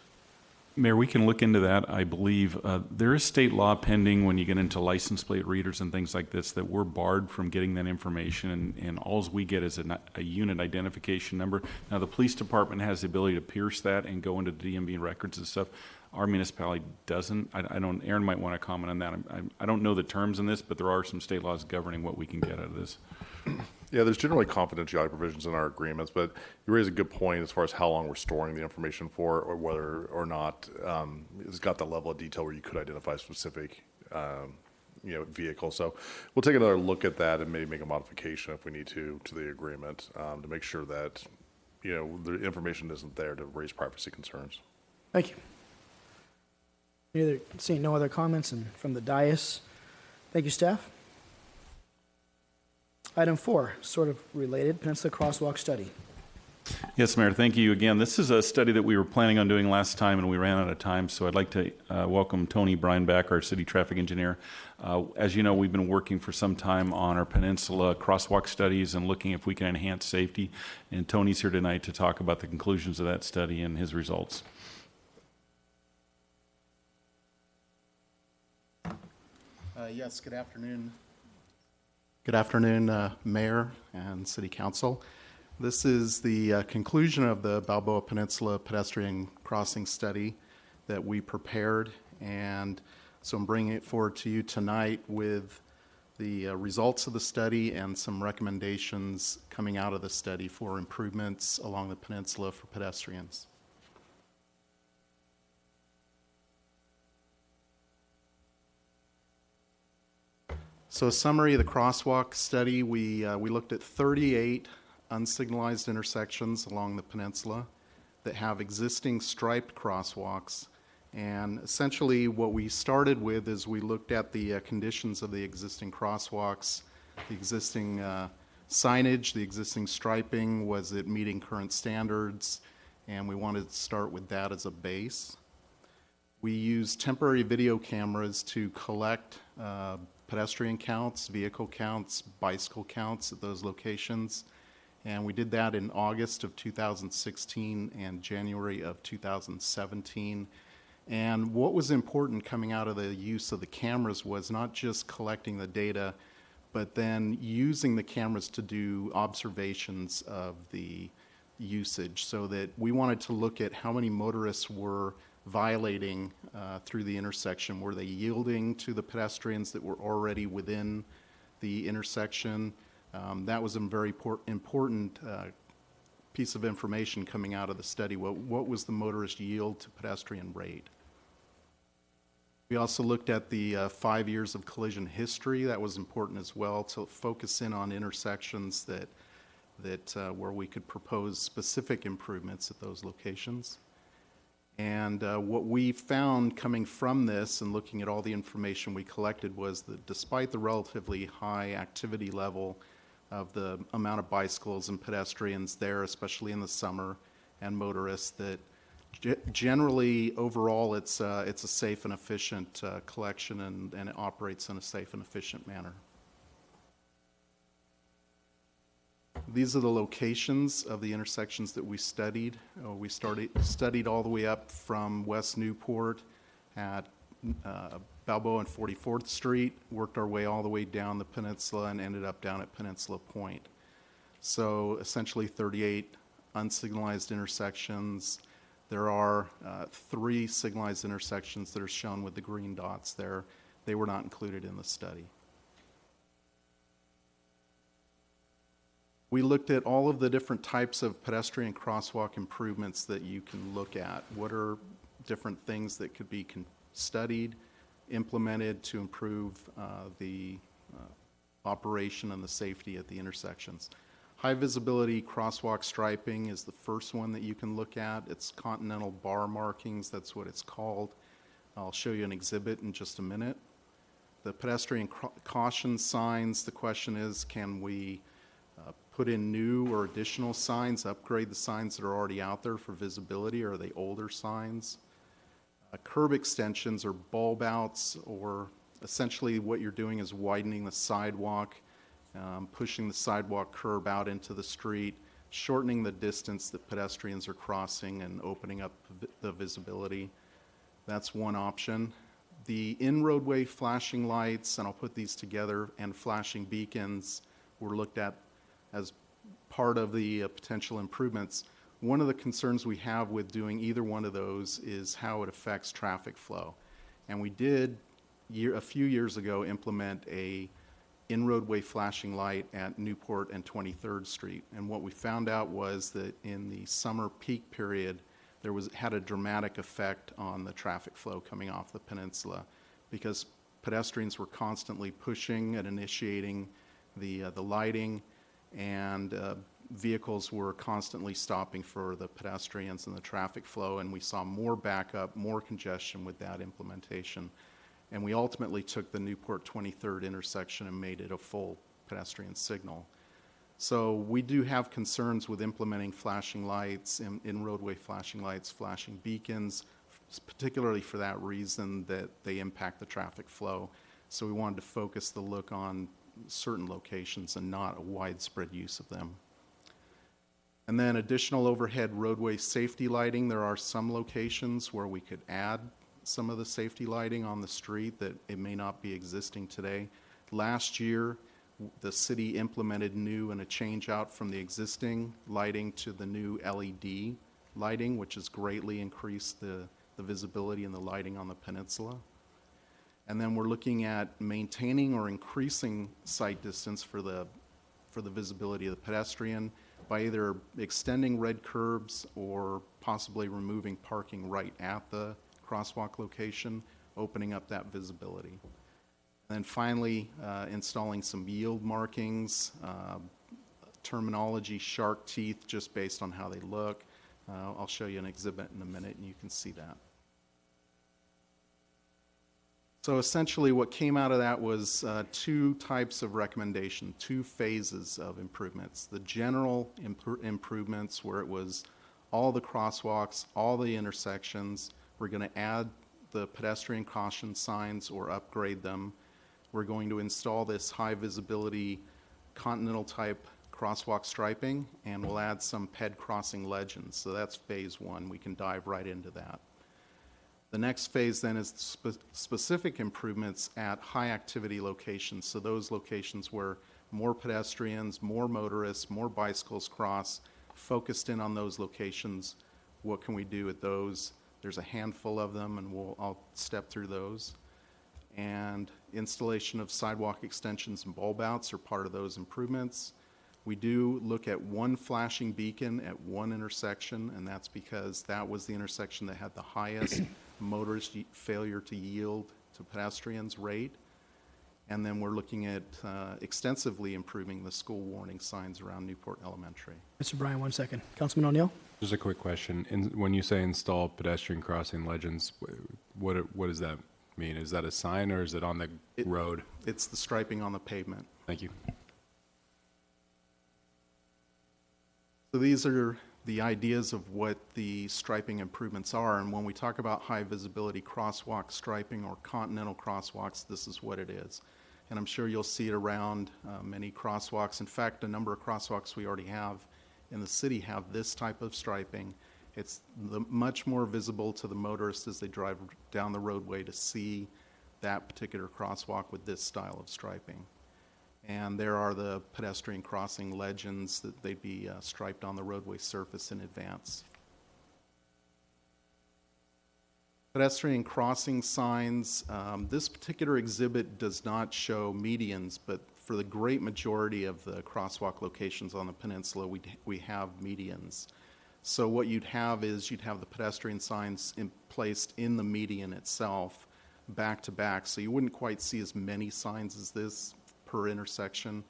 Mayor, we can look into that. I believe there is state law pending when you get into license plate readers and things like this, that we're barred from getting that information, and all we get is a unit identification number. Now, the police department has the ability to pierce that and go into DMV records and stuff. Our municipality doesn't. I don't. Aaron might want to comment on that. I don't know the terms in this, but there are some state laws governing what we can get out of this. Yeah, there's generally confidentiality provisions in our agreements, but you raise a good point as far as how long we're storing the information for, or whether or not it's got the level of detail where you could identify a specific, vehicle. So we'll take another look at that and maybe make a modification if we need to the agreement to make sure that the information isn't there to raise privacy concerns. Thank you. Seeing no other comments from the dais. Thank you, staff. Item 4, sort of related, Peninsula Crosswalk Study. Yes, Mayor, thank you again. This is a study that we were planning on doing last time, and we ran out of time, so I'd like to welcome Tony Bryan back, our city traffic engineer. As you know, we've been working for some time on our Peninsula crosswalk studies and looking if we can enhance safety, and Tony's here tonight to talk about the conclusions of that study and his results. Yes, good afternoon. Good afternoon, Mayor and City Council. This is the conclusion of the Balboa Peninsula pedestrian crossing study that we prepared, and so I'm bringing it forward to you tonight with the results of the study and some recommendations coming out of the study for improvements along the peninsula for pedestrians. So a summary of the crosswalk study, we looked at 38 unsignalized intersections along the peninsula that have existing striped crosswalks. And essentially what we started with is we looked at the conditions of the existing crosswalks, the existing signage, the existing striping, was it meeting current standards, and we wanted to start with that as a base. We used temporary video cameras to collect pedestrian counts, vehicle counts, bicycle counts at those locations. And we did that in August of 2016 and January of 2017. And what was important coming out of the use of the cameras was not just collecting the data, but then using the cameras to do observations of the usage, so that we wanted to look at how many motorists were violating through the intersection. Were they yielding to the pedestrians that were already within the intersection? That was a very important piece of information coming out of the study. What was the motorist yield to pedestrian rate? We also looked at the 5 years of collision history. That was important as well, to focus in on intersections that where we could propose specific improvements at those locations. And what we found coming from this and looking at all the information we collected was that despite the relatively high activity level of the amount of bicycles and pedestrians there, especially in the summer, and motorists, that generally overall it's a safe and efficient collection, and it operates in a safe and efficient manner. These are the locations of the intersections that we studied. We studied all the way up from West Newport at Balboa and 44th Street, worked our way all the way down the peninsula, and ended up down at Peninsula Point. So essentially 38 unsignalized intersections. There are 3 signalized intersections that are shown with the green dots there. They were not included in the study. We looked at all of the different types of pedestrian crosswalk improvements that you can look at. What are different things that could be studied, implemented to improve the operation and the safety at the intersections? High visibility crosswalk striping is the first one that you can look at. It's continental bar markings, that's what it's called. I'll show you an exhibit in just a minute. The pedestrian caution signs, the question is, can we put in new or additional signs, upgrade the signs that are already out there for visibility, or are they older signs? Curb extensions or bulb outs, or essentially what you're doing is widening the sidewalk, pushing the sidewalk curb out into the street, shortening the distance that pedestrians are crossing and opening up the visibility. That's one option. The in-roadway flashing lights, and I'll put these together, and flashing beacons were looked at as part of the potential improvements. One of the concerns we have with doing either one of those is how it affects traffic flow. And we did, a few years ago, implement a in-roadway flashing light at Newport and 23rd Street. And what we found out was that in the summer peak period, had a dramatic effect on the traffic flow coming off the peninsula because pedestrians were constantly pushing and initiating the lighting, and vehicles were constantly stopping for the pedestrians and the traffic flow, and we saw more backup, more congestion with that implementation. And we ultimately took the Newport 23rd intersection and made it a full pedestrian signal. So we do have concerns with implementing flashing lights, in roadway flashing lights, flashing beacons, particularly for that reason that they impact the traffic flow. So we wanted to focus the look on certain locations and not a widespread use of them. And then additional overhead roadway safety lighting. There are some locations where we could add some of the safety lighting on the street that it may not be existing today. Last year, the city implemented new and a change out from the existing lighting to the new LED lighting, which has greatly increased the visibility and the lighting on the peninsula. And then we're looking at maintaining or increasing sight distance for the visibility of the pedestrian by either extending red curbs or possibly removing parking right at the crosswalk location, opening up that visibility. And then finally, installing some yield markings, terminology, shark teeth, just based on how they look. I'll show you an exhibit in a minute and you can see that. So essentially what came out of that was two types of recommendation, two phases of improvements. The general improvements where it was all the crosswalks, all the intersections. We're going to add the pedestrian caution signs or upgrade them. We're going to install this high visibility continental type crosswalk striping, and we'll add some ped crossing legends. So that's phase one. We can dive right into that. The next phase then is specific improvements at high activity locations. So those locations where more pedestrians, more motorists, more bicycles cross, focused in on those locations. What can we do at those? There's a handful of them, and I'll step through those. And installation of sidewalk extensions and bulb outs are part of those improvements. We do look at one flashing beacon at one intersection, and that's because that was the intersection that had the highest motorist failure to yield to pedestrians rate. And then we're looking at extensively improving the school warning signs around Newport Elementary. Mr. Bryan, 1 second. Councilman O'Neill? Just a quick question. When you say install pedestrian crossing legends, what does that mean? Is that a sign or is it on the road? It's the striping on the pavement. Thank you. So these are the ideas of what the striping improvements are. And when we talk about high visibility crosswalk striping or continental crosswalks, this is what it is. And I'm sure you'll see it around many crosswalks. In fact, a number of crosswalks we already have in the city have this type of striping. It's much more visible to the motorists as they drive down the roadway to see that particular crosswalk with this style of striping. And there are the pedestrian crossing legends that they'd be striped on the roadway surface in advance. Pedestrian crossing signs. This particular exhibit does not show medians, but for the great majority of the crosswalk locations on the peninsula, we have medians. So what you'd have is you'd have the pedestrian signs placed in the median itself, back to back. So you wouldn't quite see as many signs as this per intersection.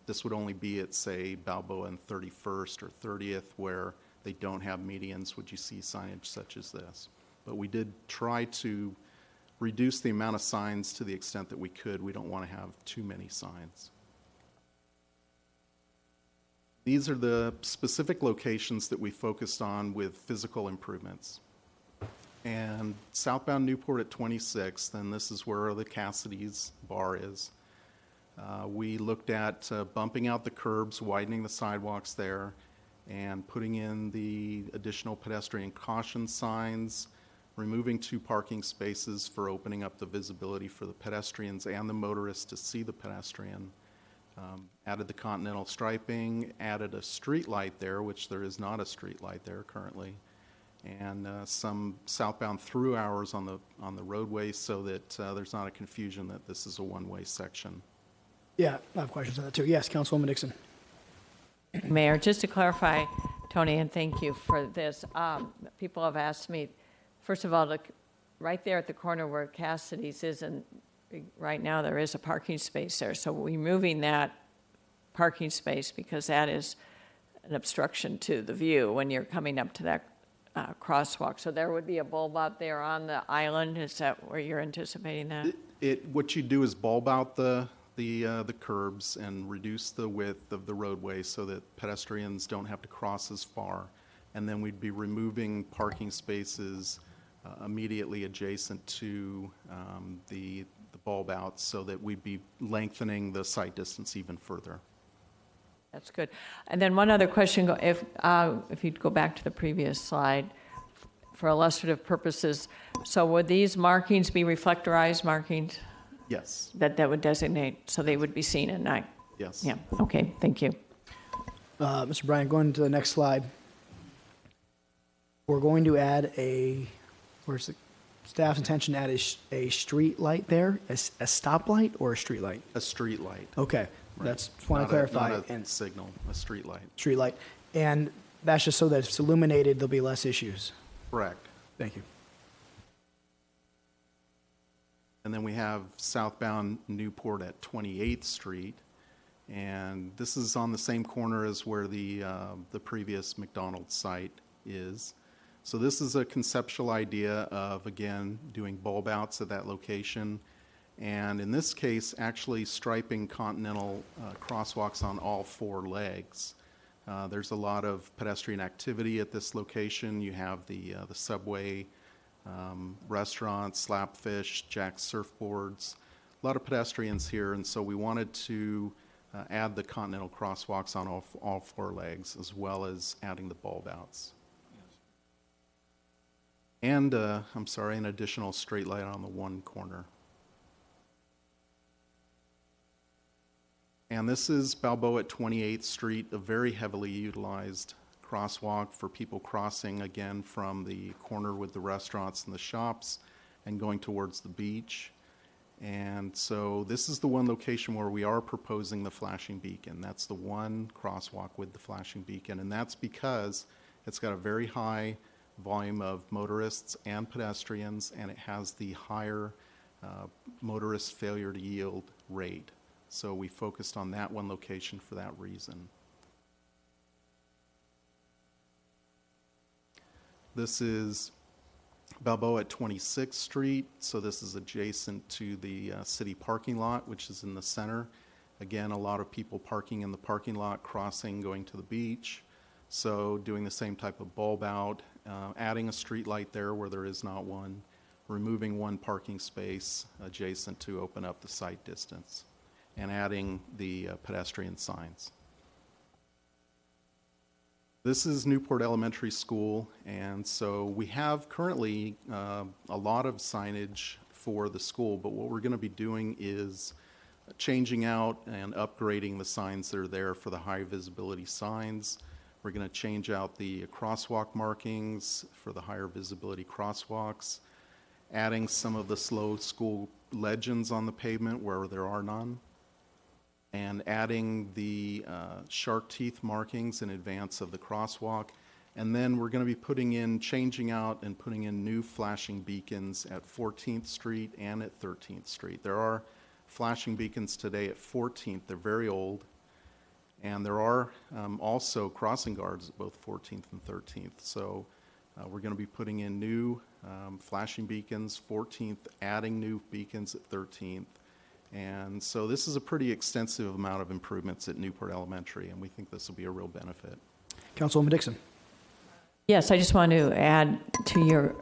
This would only be at, say, Balboa and 31st or 30th, where they don't have medians, would you see signage such as this. But we did try to reduce the amount of signs to the extent that we could. We don't want to have too many signs. These are the specific locations that we focused on with physical improvements. And southbound Newport at 26th, and this is where the Cassidy's bar is. We looked at bumping out the curbs, widening the sidewalks there, and putting in the additional pedestrian caution signs, removing 2 parking spaces for opening up the visibility for the pedestrians and the motorists to see the pedestrian. Added the continental striping, added a street light there, which there is not a street light there currently, and some southbound through hours on the roadway so that there's not a confusion that this is a one-way section. Yeah, I have questions on that too. Yes, Councilwoman Dixon. Mayor, just to clarify, Tony, and thank you for this. People have asked me, first of all, look, right there at the corner where Cassidy's is, and right now there is a parking space there. So we're removing that parking space because that is an obstruction to the view when you're coming up to that crosswalk. So there would be a bulb out there on the island. Is that where you're anticipating that? What you do is bulb out the curbs and reduce the width of the roadway so that pedestrians don't have to cross as far. And then we'd be removing parking spaces immediately adjacent to the bulb out so that we'd be lengthening the sight distance even further. That's good. And then one other question, if you'd go back to the previous slide, for illustrative purposes, so would these markings be reflectorized markings? Yes. That would designate, so they would be seen at night? Yes. Yeah, okay, thank you. Mr. Bryan, going to the next slide. We're going to add where's the staff's intention to add a street light there, a stoplight or a street light? A street light. Okay, just want to clarify. Not a signal, a street light. Street light. And that's just so that if it's illuminated, there'll be less issues. Correct. Thank you. And then we have southbound Newport at 28th Street. And this is on the same corner as where the previous McDonald's site is. So this is a conceptual idea of, again, doing bulb outs at that location. And in this case, actually striping continental crosswalks on all four legs. There's a lot of pedestrian activity at this location. You have the subway, restaurants, Slapfish, Jack's Surfboards, a lot of pedestrians here, and so we wanted to add the continental crosswalks on all four legs, as well as adding the bulb outs. And, an additional straight light on the one corner. And this is Balboa at 28th Street, a very heavily utilized crosswalk for people crossing, again, from the corner with the restaurants and the shops and going towards the beach. And so this is the one location where we are proposing the flashing beacon. That's the one crosswalk with the flashing beacon, and that's because it's got a very high volume of motorists and pedestrians, and it has the higher motorist failure to yield rate. So we focused on that one location for that reason. This is Balboa at 26th Street, so this is adjacent to the city parking lot, which is in the center. Again, a lot of people parking in the parking lot, crossing, going to the beach. So doing the same type of bulb out, adding a street light there where there is not one, removing one parking space adjacent to open up the sight distance, and adding the pedestrian signs. This is Newport Elementary School, and so we have currently a lot of signage for the school, but what we're going to be doing is changing out and upgrading the signs that are there for the high visibility signs. We're going to change out the crosswalk markings for the higher visibility crosswalks, adding some of the slow school legends on the pavement where there are none, and adding the shark teeth markings in advance of the crosswalk. And then we're going to be changing out and putting in new flashing beacons at 14th Street and at 13th Street. There are flashing beacons today at 14th. They're very old. And there are also crossing guards at both 14th and 13th. So we're going to be putting in new flashing beacons, 14th, adding new beacons at 13th. And so this is a pretty extensive amount of improvements at Newport Elementary, and we think this will be a real benefit. Councilwoman Dixon. Yes, I just want to add to your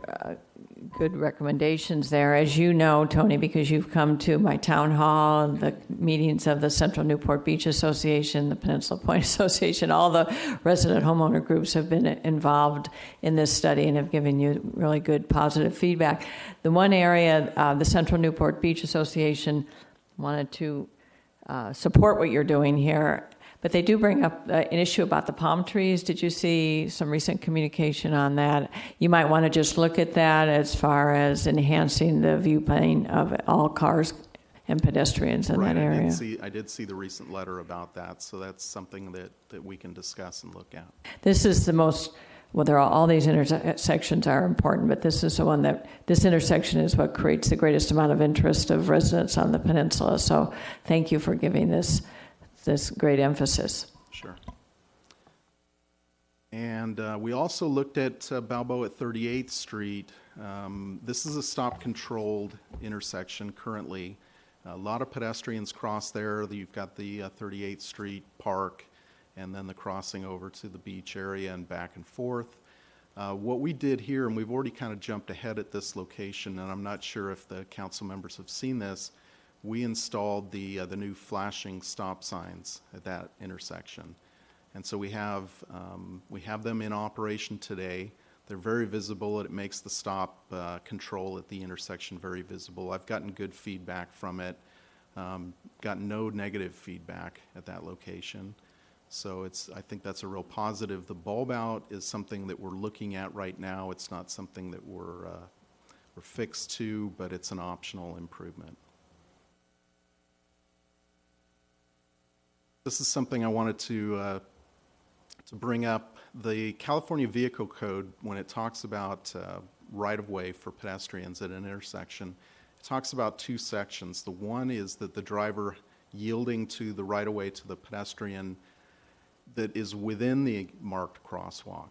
good recommendations there. As you know, Tony, because you've come to my town hall and the meetings of the Central Newport Beach Association, the Peninsula Point Association, all the resident homeowner groups have been involved in this study and have given you really good positive feedback. The one area, the Central Newport Beach Association wanted to support what you're doing here, but they do bring up an issue about the palm trees. Did you see some recent communication on that? You might want to just look at that as far as enhancing the viewplane of all cars and pedestrians in Right, that area. I did see the recent letter about that, so that's something that we can discuss and look at. This is the most, well, there are all these intersections are important, but this is the one that, this intersection is what creates the greatest amount of interest of residents on the peninsula. So thank you for giving this great emphasis. Sure. And we also looked at Balboa at 38th Street. This is a stop-controlled intersection currently. A lot of pedestrians cross there. You've got the 38th Street Park, and then the crossing over to the beach area and back and forth. What we did here, and we've already kind of jumped ahead at this location, and I'm not sure if the council members have seen this, we installed the new flashing stop signs at that intersection. And so we have them in operation today. They're very visible. It makes the stop control at the intersection very visible. I've gotten good feedback from it. Gotten no negative feedback at that location. So I think that's a real positive. The bulb out is something that we're looking at right now. It's not something that we're fixed to, but it's an optional improvement. This is something I wanted to bring up. The California Vehicle Code, when it talks about right-of-way for pedestrians at an intersection, it talks about two sections. The one is that the driver yielding to the right-of-way to the pedestrian that is within the marked crosswalk.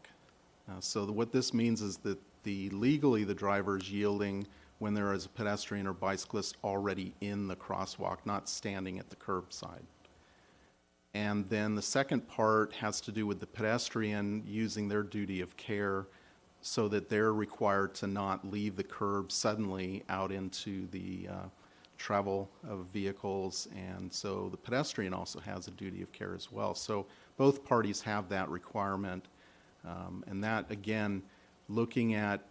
So what this means is that legally the driver is yielding when there is a pedestrian or bicyclist already in the crosswalk, not standing at the curbside. And then the second part has to do with the pedestrian using their duty of care so that they're required to not leave the curb suddenly out into the travel of vehicles. And so the pedestrian also has a duty of care as well. So both parties have that requirement. And that, again, looking at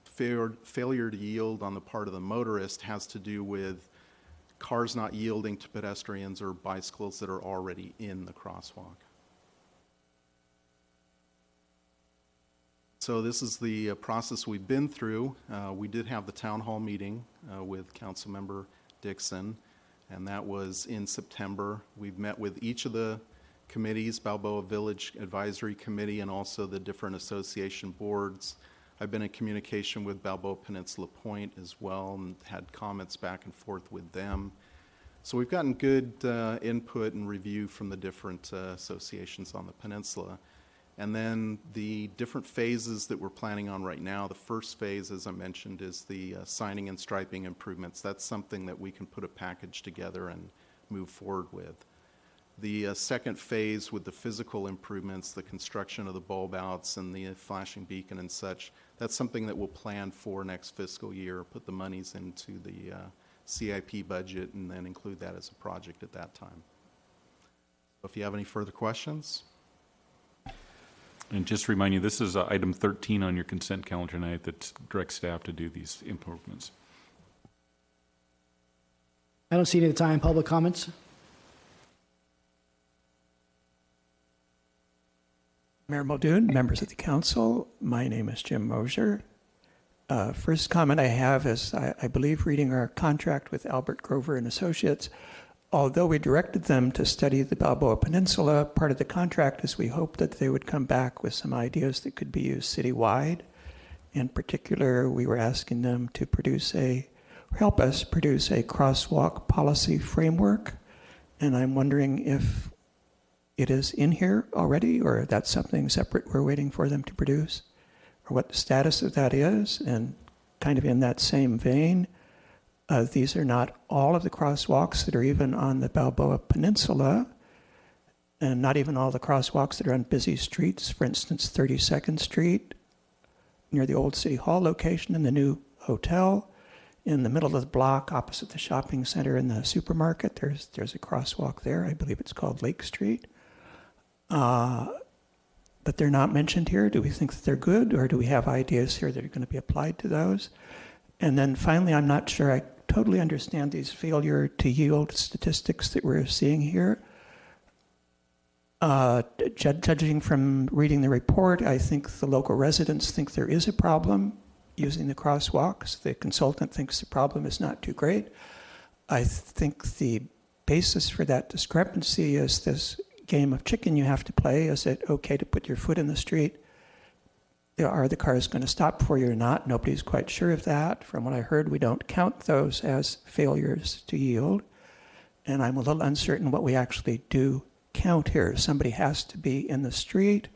failure to yield on the part of the motorist has to do with cars not yielding to pedestrians or bicycles that are already in the crosswalk. So this is the process we've been through. We did have the town hall meeting with Councilmember Dixon, and that was in September. We've met with each of the committees, Balboa Village Advisory Committee, and also the different association boards. I've been in communication with Balboa Peninsula Point as well and had comments back and forth with them. So we've gotten good input and review from the different associations on the peninsula. And then the different phases that we're planning on right now, the first phase, as I mentioned, is the signing and striping improvements. That's something that we can put a package together and move forward with. The second phase with the physical improvements, the construction of the bulb outs and the flashing beacon and such, that's something that we'll plan for next fiscal year, put the monies into the CIP budget and then include that as a project at that time. So if you have any further questions. And just to remind you, this is item 13 on your consent calendar tonight that directs staff to do these improvements. I don't see any time. Public comments? Mayor Muldoon, members of the council, my name is Jim Mosier. First comment I have is I believe reading our contract with Albert Grover and Associates, although we directed them to study the Balboa Peninsula, part of the contract is we hoped that they would come back with some ideas that could be used citywide. In particular, we were asking them to help us produce a crosswalk policy framework. And I'm wondering if it is in here already, or that's something separate we're waiting for them to produce, or what the status of that is. And kind of in that same vein, these are not all of the crosswalks that are even on the Balboa Peninsula, and not even all the crosswalks that are on busy streets. For instance, 32nd Street, near the old City Hall location and the new hotel, in the middle of the block opposite the shopping center and the supermarket, there's a crosswalk there. I believe it's called Lake Street. But they're not mentioned here. Do we think that they're good, or do we have ideas here that are going to be applied to those? And then finally, I'm not sure I totally understand these failure to yield statistics that we're seeing here. Judging from reading the report, I think the local residents think there is a problem using the crosswalks. The consultant thinks the problem is not too great. I think the basis for that discrepancy is this game of chicken you have to play. Is it okay to put your foot in the street? Are the cars going to stop for you or not? Nobody's quite sure of that. From what I heard, we don't count those as failures to yield. And I'm a little uncertain what we actually do count here. Somebody has to be in the street.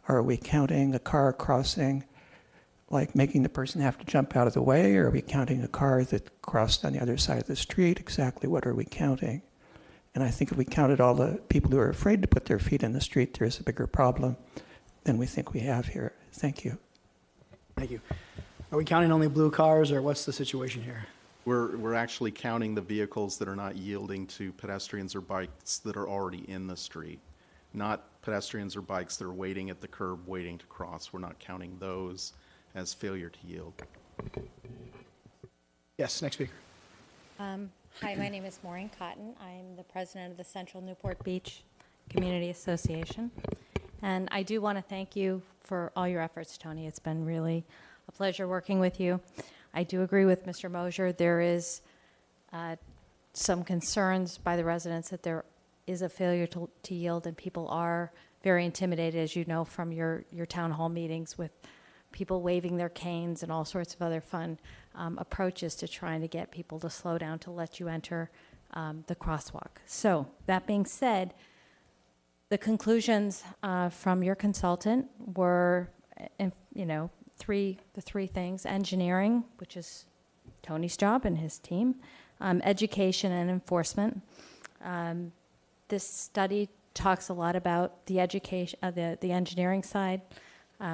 Are we counting a car crossing, like making the person have to jump out of the way? Or are we counting a car that crossed on the other side of the street? Exactly what are we counting? And I think if we counted all the people who are afraid to put their feet in the street, there's a bigger problem than we think we have here. Thank you. Thank you. Are we counting only blue cars, or what's the situation here? We're actually counting the vehicles that are not yielding to pedestrians or bikes that are already in the street, not pedestrians or bikes that are waiting at the curb, waiting to cross. We're not counting those as failure to yield. Yes, next speaker. Hi, my name is Maureen Cotton. I'm the president of the Central Newport Beach Community Association. And I do want to thank you for all your efforts, Tony. It's been really a pleasure working with you. I do agree with Mr. Mosier. There is some concerns by the residents that there is a failure to yield, and people are very intimidated, as you know, from your town hall meetings, with people waving their canes and all sorts of other fun approaches to trying to get people to slow down to let you enter the crosswalk. So that being said, the conclusions from your consultant were, the three things: engineering, which is Tony's job and his team, education and enforcement. This study talks a lot about the education, the engineering side.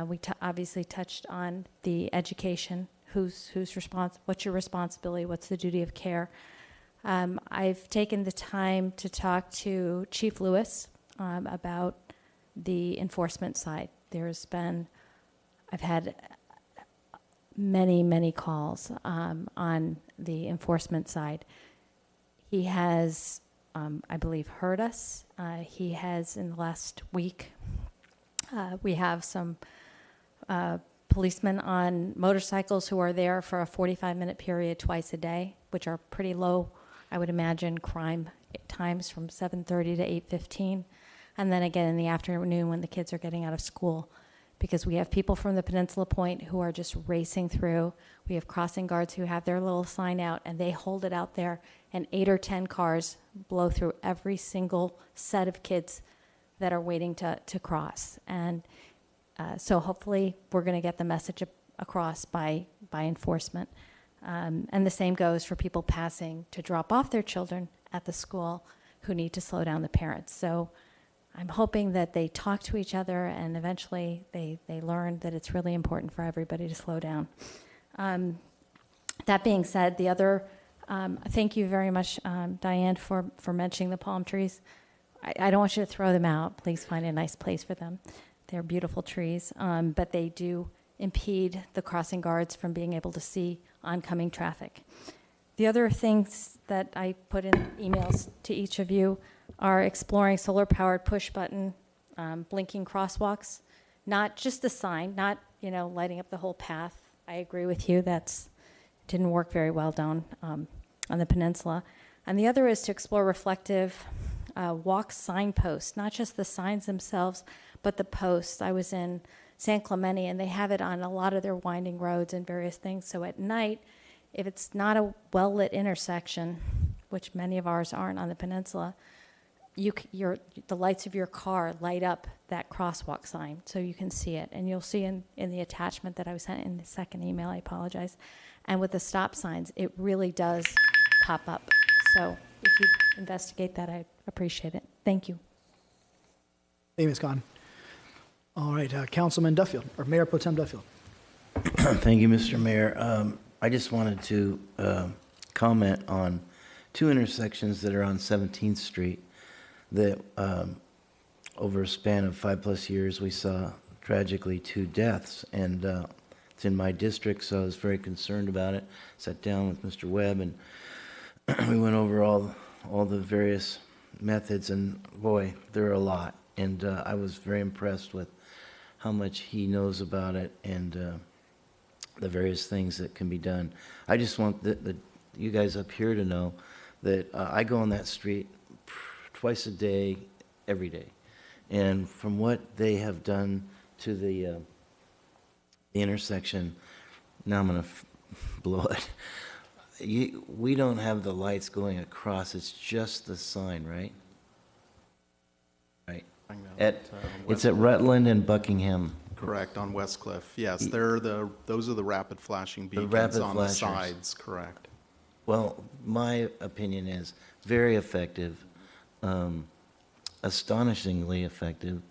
We obviously touched on the education. What's your responsibility? What's the duty of care? I've taken the time to talk to Chief Lewis about the enforcement side. I've had many calls on the enforcement side. He has, I believe, heard us. He has, in the last week, we have some policemen on motorcycles who are there for a 45-minute period twice a day, which are pretty low, I would imagine, crime times from 7:30 to 8:15. And then again in the afternoon when the kids are getting out of school, because we have people from the Peninsula Point who are just racing through. We have crossing guards who have their little sign out, and they hold it out there, and 8 or 10 cars blow through every single set of kids that are waiting to cross. And so hopefully we're going to get the message across by enforcement. And the same goes for people passing to drop off their children at the school who need to slow down the parents. So I'm hoping that they talk to each other and eventually they learn that it's really important for everybody to slow down. That being said, thank you very much, Diane, for mentioning the palm trees. I don't want you to throw them out. Please find a nice place for them. They're beautiful trees, but they do impede the crossing guards from being able to see oncoming traffic. The other things that I put in emails to each of you are exploring solar-powered push-button blinking crosswalks, not just the sign, not lighting up the whole path. I agree with you, didn't work very well down on the peninsula. And the other is to explore reflective walk signposts, not just the signs themselves, but the posts. I was in San Clemente, and they have it on a lot of their winding roads and various things. So at night, if it's not a well-lit intersection, which many of ours aren't on the peninsula, the lights of your car light up that crosswalk sign so you can see it. And you'll see in the attachment that I was sent in the second email, I apologize. And with the stop signs, it really does pop up. So if you investigate that, I appreciate it. Thank you. Name is gone. All right, Councilman Duffield, or Mayor Pro Tem Duffield. Thank you, Mr. Mayor. I just wanted to comment on 2 intersections that are on 17th Street that over a span of 5+ years, we saw tragically 2 deaths. And it's in my district, so I was very concerned about it. Sat down with Mr. Webb, and we went over all the various methods, and boy, there are a lot. And I was very impressed with how much he knows about it and the various things that can be done. I just want you guys up here to know that I go on that street twice a day, every day. And from what they have done to the intersection, now I'm going to blow it. We don't have the lights going across. It's just the sign, right? Right. It's at Rutland and Buckingham. Correct, on Westcliff. Yes, those are the rapid flashing beacons rapid on flashers. the sides, correct. Well, my opinion is very effective, astonishingly effective,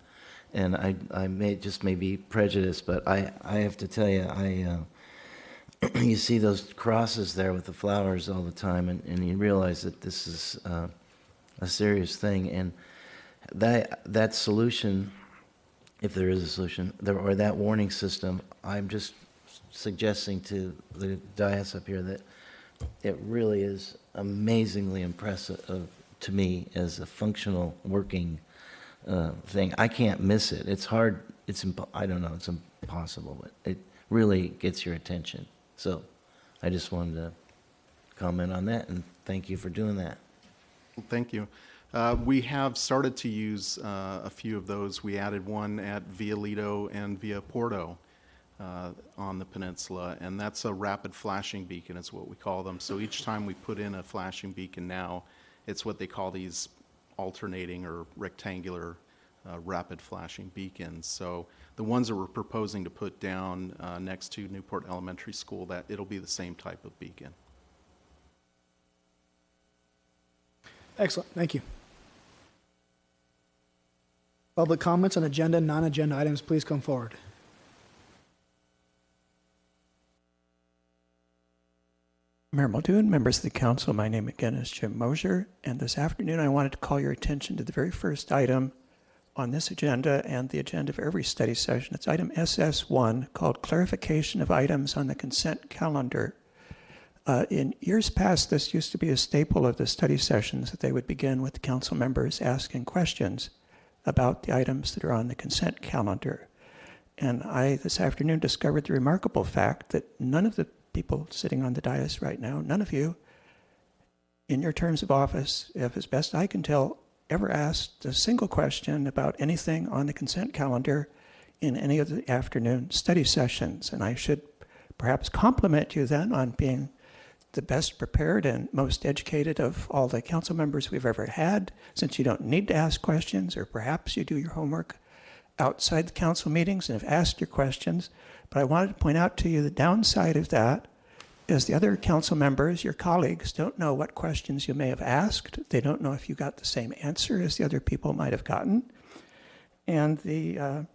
and I may be prejudiced, but I have to tell you, you see those crosses there with the flowers all the time, and you realize that this is a serious thing, and that solution, if there is a solution, or that warning system, I'm just suggesting to the dais up here that it really is amazingly impressive to me as a functional, working thing. I can't miss it. It's hard. I don't know. It's impossible, but it really gets your attention. So I just wanted to comment on that, and thank you for doing that. Thank you. We have started to use a few of those. We added one at Via Lido and Via Porto on the peninsula, and that's a rapid flashing beacon is what we call them. So each time we put in a flashing beacon now, it's what they call these alternating or rectangular rapid flashing beacons. So the ones that we're proposing to put down next to Newport Elementary School, that it'll be the same type of beacon. Excellent, thank you. Public comments on agenda and non-agenda items, please come forward. Mayor Muldoon, members of the council, my name again is Jim Mosier, and this afternoon I wanted to call your attention to the very first item on this agenda and the agenda of every study session. It's item SS1 called Clarification of Items on the Consent Calendar. In years past, this used to be a staple of the study sessions that they would begin with the council members asking questions about the items that are on the consent calendar. And I, this afternoon, discovered the remarkable fact that none of the people sitting on the dais right now, none of you, in your terms of office, have, as best I can tell, ever asked a single question about anything on the consent calendar in any of the afternoon study sessions. And I should perhaps compliment you then on being the best prepared and most educated of all the council members we've ever had, since you don't need to ask questions, or perhaps you do your homework outside the council meetings and have asked your questions. But I wanted to point out to you the downside of that is the other council members, your colleagues, don't know what questions you may have asked. They don't know if you got the same answer as the other people might have gotten. And the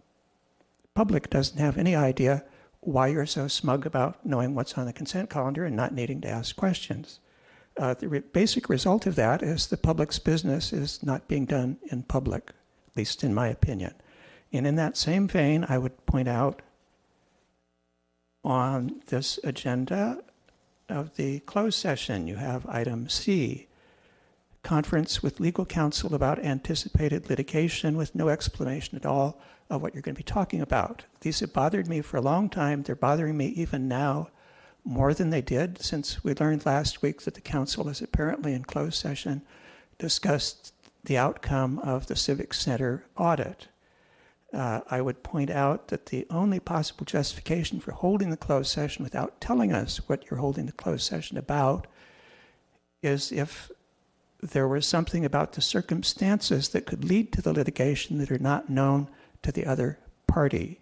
public doesn't have any idea why you're so smug about knowing what's on the consent calendar and not needing to ask questions. The basic result of that is the public's business is not being done in public, at least in my opinion. And in that same vein, I would point out on this agenda of the closed session, you have item C, conference with legal counsel about anticipated litigation with no explanation at all of what you're going to be talking about. These have bothered me for a long time. They're bothering me even now more than they did since we learned last week that the council has apparently in closed session discussed the outcome of the Civic Center audit. I would point out that the only possible justification for holding the closed session without telling us what you're holding the closed session about is if there was something about the circumstances that could lead to the litigation that are not known to the other party.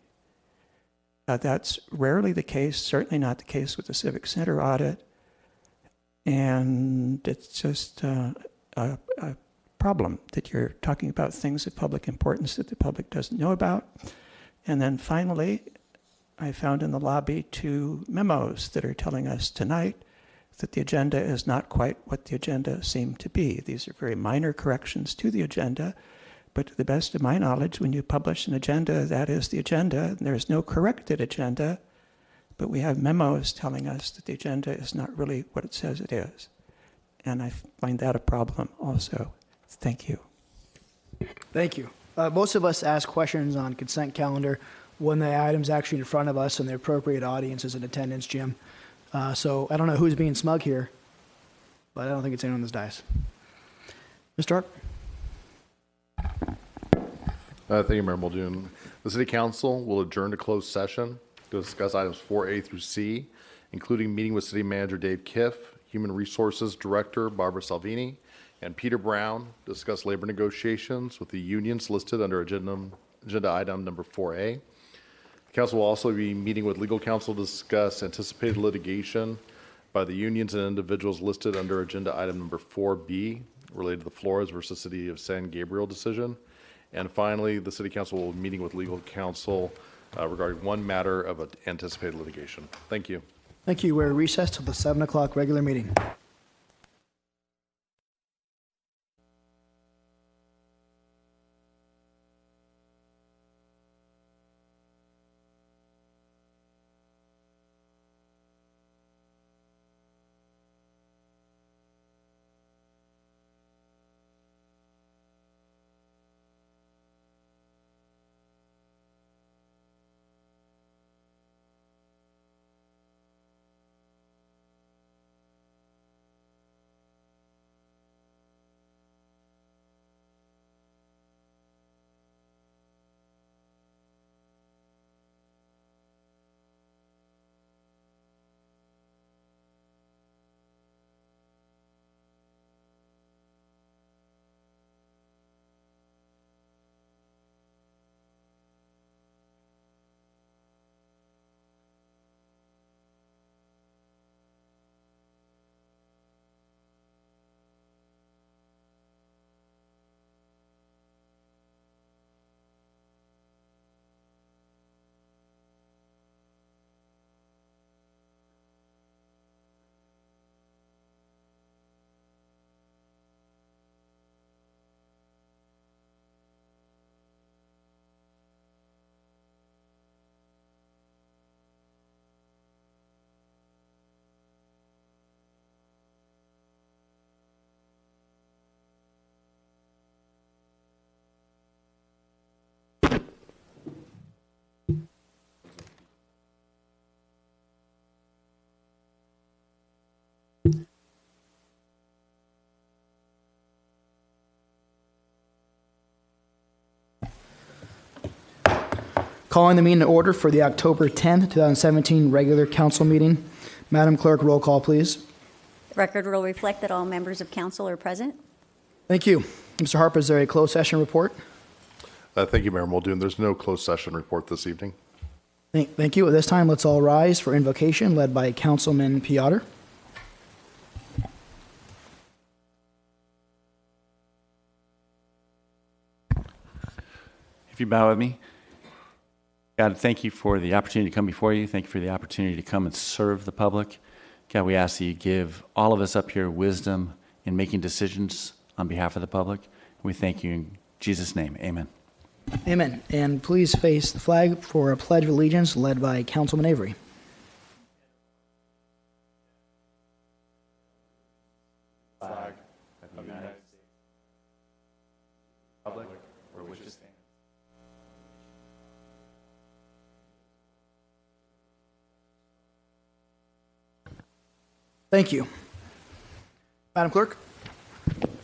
That's rarely the case, certainly not the case with the Civic Center audit, and it's just a problem that you're talking about things of public importance that the public doesn't know about. And then finally, I found in the lobby 2 memos that are telling us tonight that the agenda is not quite what the agenda seemed to be. These are very minor corrections to the agenda, but to the best of my knowledge, when you publish an agenda, that is the agenda, and there's no corrected agenda, but we have memos telling us that the agenda is not really what it says it is. And I find that a problem also. Thank you. Thank you. Most of us ask questions on consent calendar when the item's actually in front of us and the appropriate audience is in attendance, Jim. So I don't know who's being smug here. but I don't think it's anyone on this dais. Mr. Hart? Thank you, Mayor Muldoon. The City Council will adjourn to closed session to discuss items 4A through C, including meeting with City Manager Dave Kiff, Human Resources Director Barbara Salvini, and Peter Brown, to discuss labor negotiations with the unions listed under agenda item number 4A. The council will also be meeting with legal counsel to discuss anticipated litigation by the unions and individuals listed under agenda item number 4B, related to the Flores versus City of San Gabriel decision. And finally, the City Council will be meeting with legal counsel regarding one matter of anticipated litigation. Thank you. Thank you. We're recessed till the 7 o'clock regular meeting. Calling the meeting to order for the October 10th, 2017 regular council meeting. Madam Clerk, roll call, please. The record will reflect that all members of council are present. Thank you. Mr. Harper, is there a closed session report? Thank you, Mayor Muldoon. There's no closed session report this evening. Thank you. At this time, let's all rise for invocation led by Councilman Piotr. If you bow with me. God, thank you for the opportunity to come before you. Thank you for the opportunity to come and serve the public. God, we ask that you give all of us up here wisdom in making decisions on behalf of the public. We thank you in Jesus' name. Amen. Amen. And please face the flag for a pledge of allegiance led by Councilman Avery. Flag of the United States. Public for which it stands. Thank you. Madam Clerk?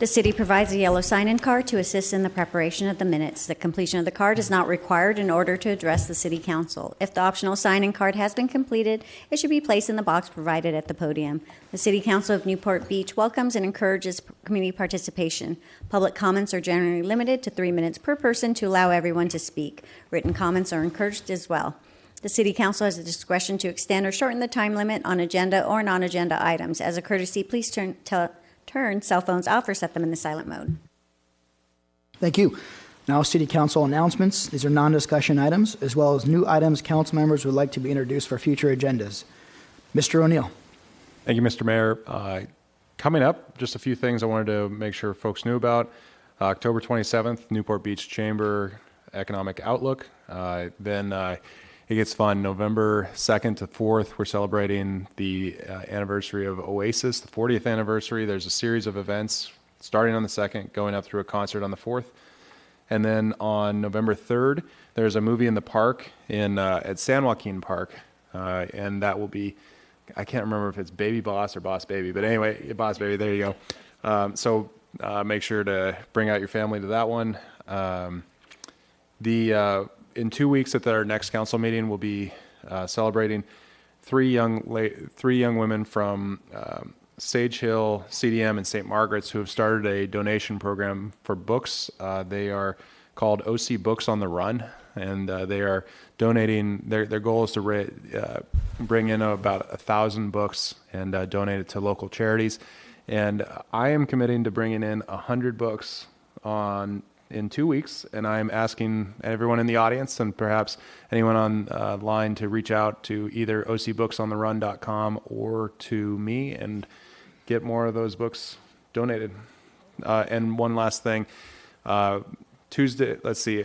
The city provides a yellow sign-in card to assist in the preparation of the minutes. The completion of the card is not required in order to address the city council. If the optional sign-in card has been completed, it should be placed in the box provided at the podium. The City Council of Newport Beach welcomes and encourages community participation. Public comments are generally limited to 3 minutes per person to allow everyone to speak. Written comments are encouraged as well. The City Council has the discretion to extend or shorten the time limit on agenda or non-agenda items. As a courtesy, please turn cell phones off or set them in the silent mode. Thank you. Now, City Council announcements. These are non-discussion items, as well as new items council members would like to be introduced for future agendas. Mr. O'Neill. Thank you, Mr. Mayor. Coming up, just a few things I wanted to make sure folks knew about. October 27th, Newport Beach Chamber Economic Outlook. Then it gets fun. November 2nd to 4th, we're celebrating the anniversary of Oasis, the 40th anniversary. There's a series of events starting on the 2nd, going up through a concert on the 4th. And then on November 3rd, there's a movie in the park at San Joaquin Park, and that will be I can't remember if it's Baby Boss or Boss Baby, but anyway, Boss Baby, there you go. So make sure to bring out your family to that one. In 2 weeks at our next council meeting, we'll be celebrating three young women from Sage Hill, CDM, and St. Margaret's who have started a donation program for books. They are called OC Books on the Run, and they are donating. Their goal is to bring in about 1,000 books and donate it to local charities. And I am committing to bringing in 100 books in 2 weeks, and I'm asking everyone in the audience and perhaps anyone online to reach out to either ocbooksontherun.com or to me and get more of those books donated. And one last thing, Tuesday,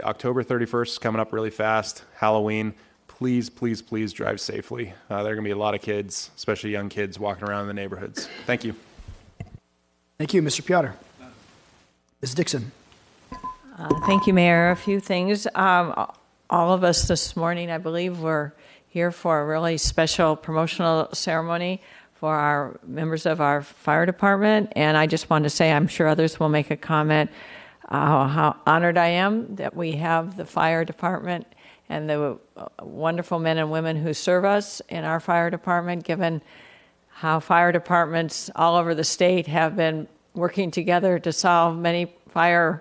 October 31st is coming up really fast, Halloween. Please, please, please drive safely. There are going to be a lot of kids, especially young kids, walking around in the neighborhoods. Thank you. Thank you, Mr. Piotr. Ms. Dixon. Thank you, Mayor. A few things. All of us this morning, I believe, were here for a really special promotional ceremony for our members of our fire department. And I just wanted to say, I'm sure others will make a comment, how honored I am that we have the fire department and the wonderful men and women who serve us in our fire department, given how fire departments all over the state have been working together to solve many fires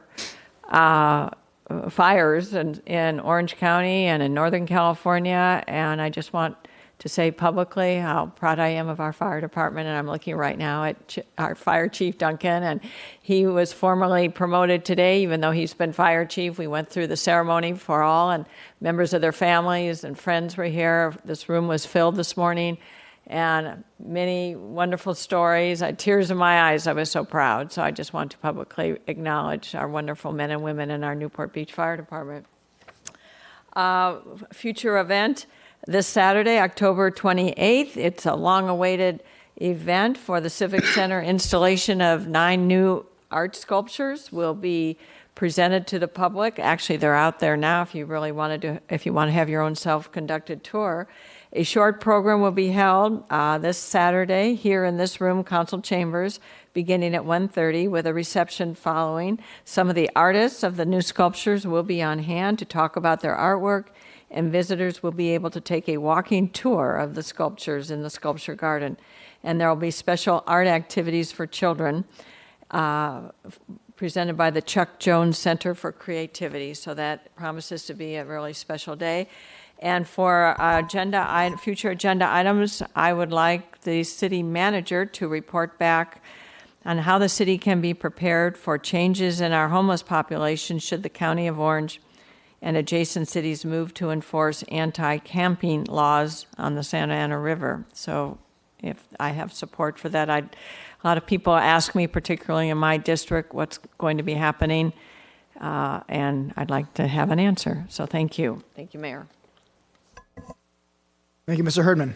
in Orange County and in Northern California. And I just want to say publicly how proud I am of our fire department. And I'm looking right now at our fire chief, Duncan, and he was formally promoted today, even though he's been fire chief. We went through the ceremony for all, and members of their families and friends were here. This room was filled this morning, and many wonderful stories. I had tears in my eyes. I was so proud. So I just want to publicly acknowledge our wonderful men and women in our Newport Beach Fire Department. Future event this Saturday, October 28th. It's a long-awaited event for the Civic Center. Installation of 9 new art sculptures will be presented to the public. Actually, they're out there now if you really want to have your own self-conducted tour. A short program will be held this Saturday here in this room, Council Chambers, beginning at 1:30 with a reception following. Some of the artists of the new sculptures will be on hand to talk about their artwork, and visitors will be able to take a walking tour of the sculptures in the sculpture garden. And there will be special art activities for children presented by the Chuck Jones Center for Creativity. So that promises to be a really special day. And for future agenda items, I would like the city manager to report back on how the city can be prepared for changes in our homeless population should the County of Orange and adjacent cities move to enforce anti-camping laws on the Santa Ana River. So if I have support for that, a lot of people ask me, particularly in my district, what's going to be happening, and I'd like to have an answer. So thank you. Thank you, Mayor. Thank you, Mr. Herdman.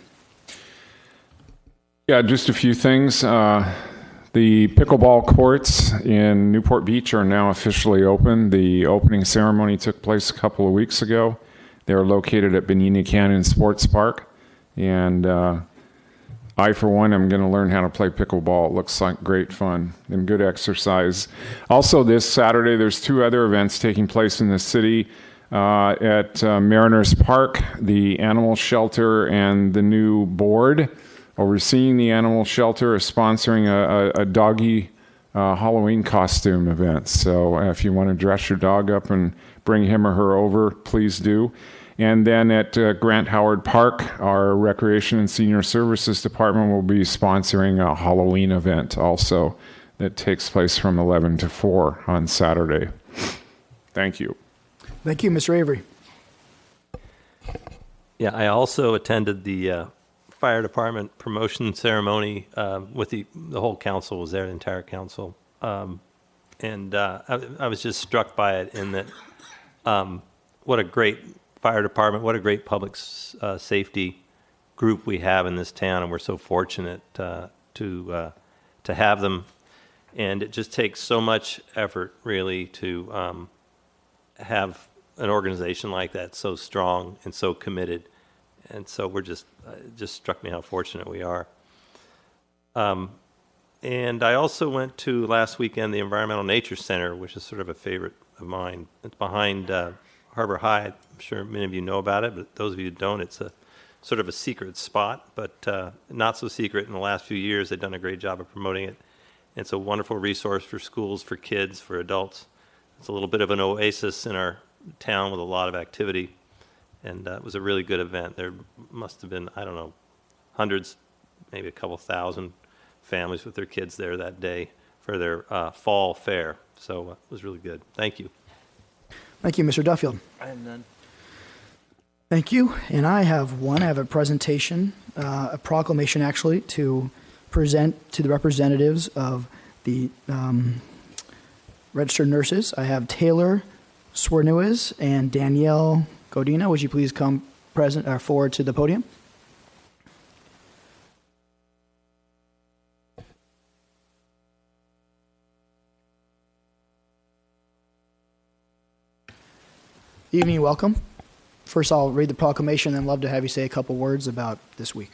Yeah, just a few things. The pickleball courts in Newport Beach are now officially open. The opening ceremony took place a couple of weeks ago. They are located at Benigna Canyon Sports Park. And I, for one, am going to learn how to play pickleball. It looks like great fun and good exercise. Also, this Saturday, there's 2 other events taking place in the city. At Mariners Park, the animal shelter and the new board overseeing the animal shelter is sponsoring a doggy Halloween costume event. So if you want to dress your dog up and bring him or her over, please do. And then at Grant Howard Park, our Recreation and Senior Services Department will be sponsoring a Halloween event also that takes place from 11 to 4 on Saturday. Thank you. Thank you, Mr. Avery. Yeah, I also attended the fire department promotion ceremony with the whole council was there, the entire council. And I was just struck by it in that what a great fire department, what a great public safety group we have in this town, and we're so fortunate to have them. And it just takes so much effort, really, to have an organization like that so strong and so committed. And so we're just, it just struck me how fortunate we are. And I also went to last weekend the Environmental Nature Center, which is sort of a favorite of mine. It's behind Harbor High. I'm sure many of you know about it, but those of you who don't, it's a sort of a secret spot, but not so secret. In the last few years, they've done a great job of promoting it. It's a wonderful resource for schools, for kids, for adults. It's a little bit of an oasis in our town with a lot of activity, and it was a really good event. There must have been, I don't know, hundreds, maybe a couple thousand families with their kids there that day for their fall fair. So it was really good. Thank you. Thank you, Mr. Duffield. I have none. Thank you. And I have one. I have a presentation, a proclamation actually, to present to the representatives of the registered nurses. I have Taylor Swernuez and Danielle Godina. Would you please come forward to the podium? Evening, welcome. First, I'll read the proclamation, and then love to have you say a couple words about this week.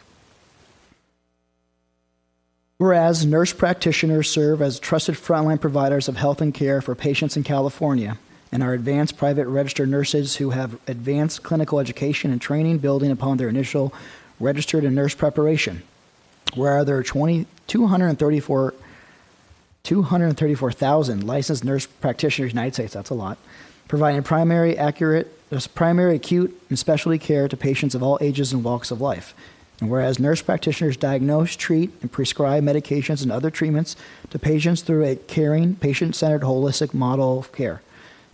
Whereas nurse practitioners serve as trusted frontline providers of health and care for patients in California and are advanced private registered nurses who have advanced clinical education and training building upon their initial registered and nurse preparation. Whereas there are 234,000 licensed nurse practitioners in the United States, that's a lot, providing primary, acute, and specialty care to patients of all ages and walks of life. And whereas nurse practitioners diagnose, treat, and prescribe medications and other treatments to patients through a caring, patient-centered, holistic model of care.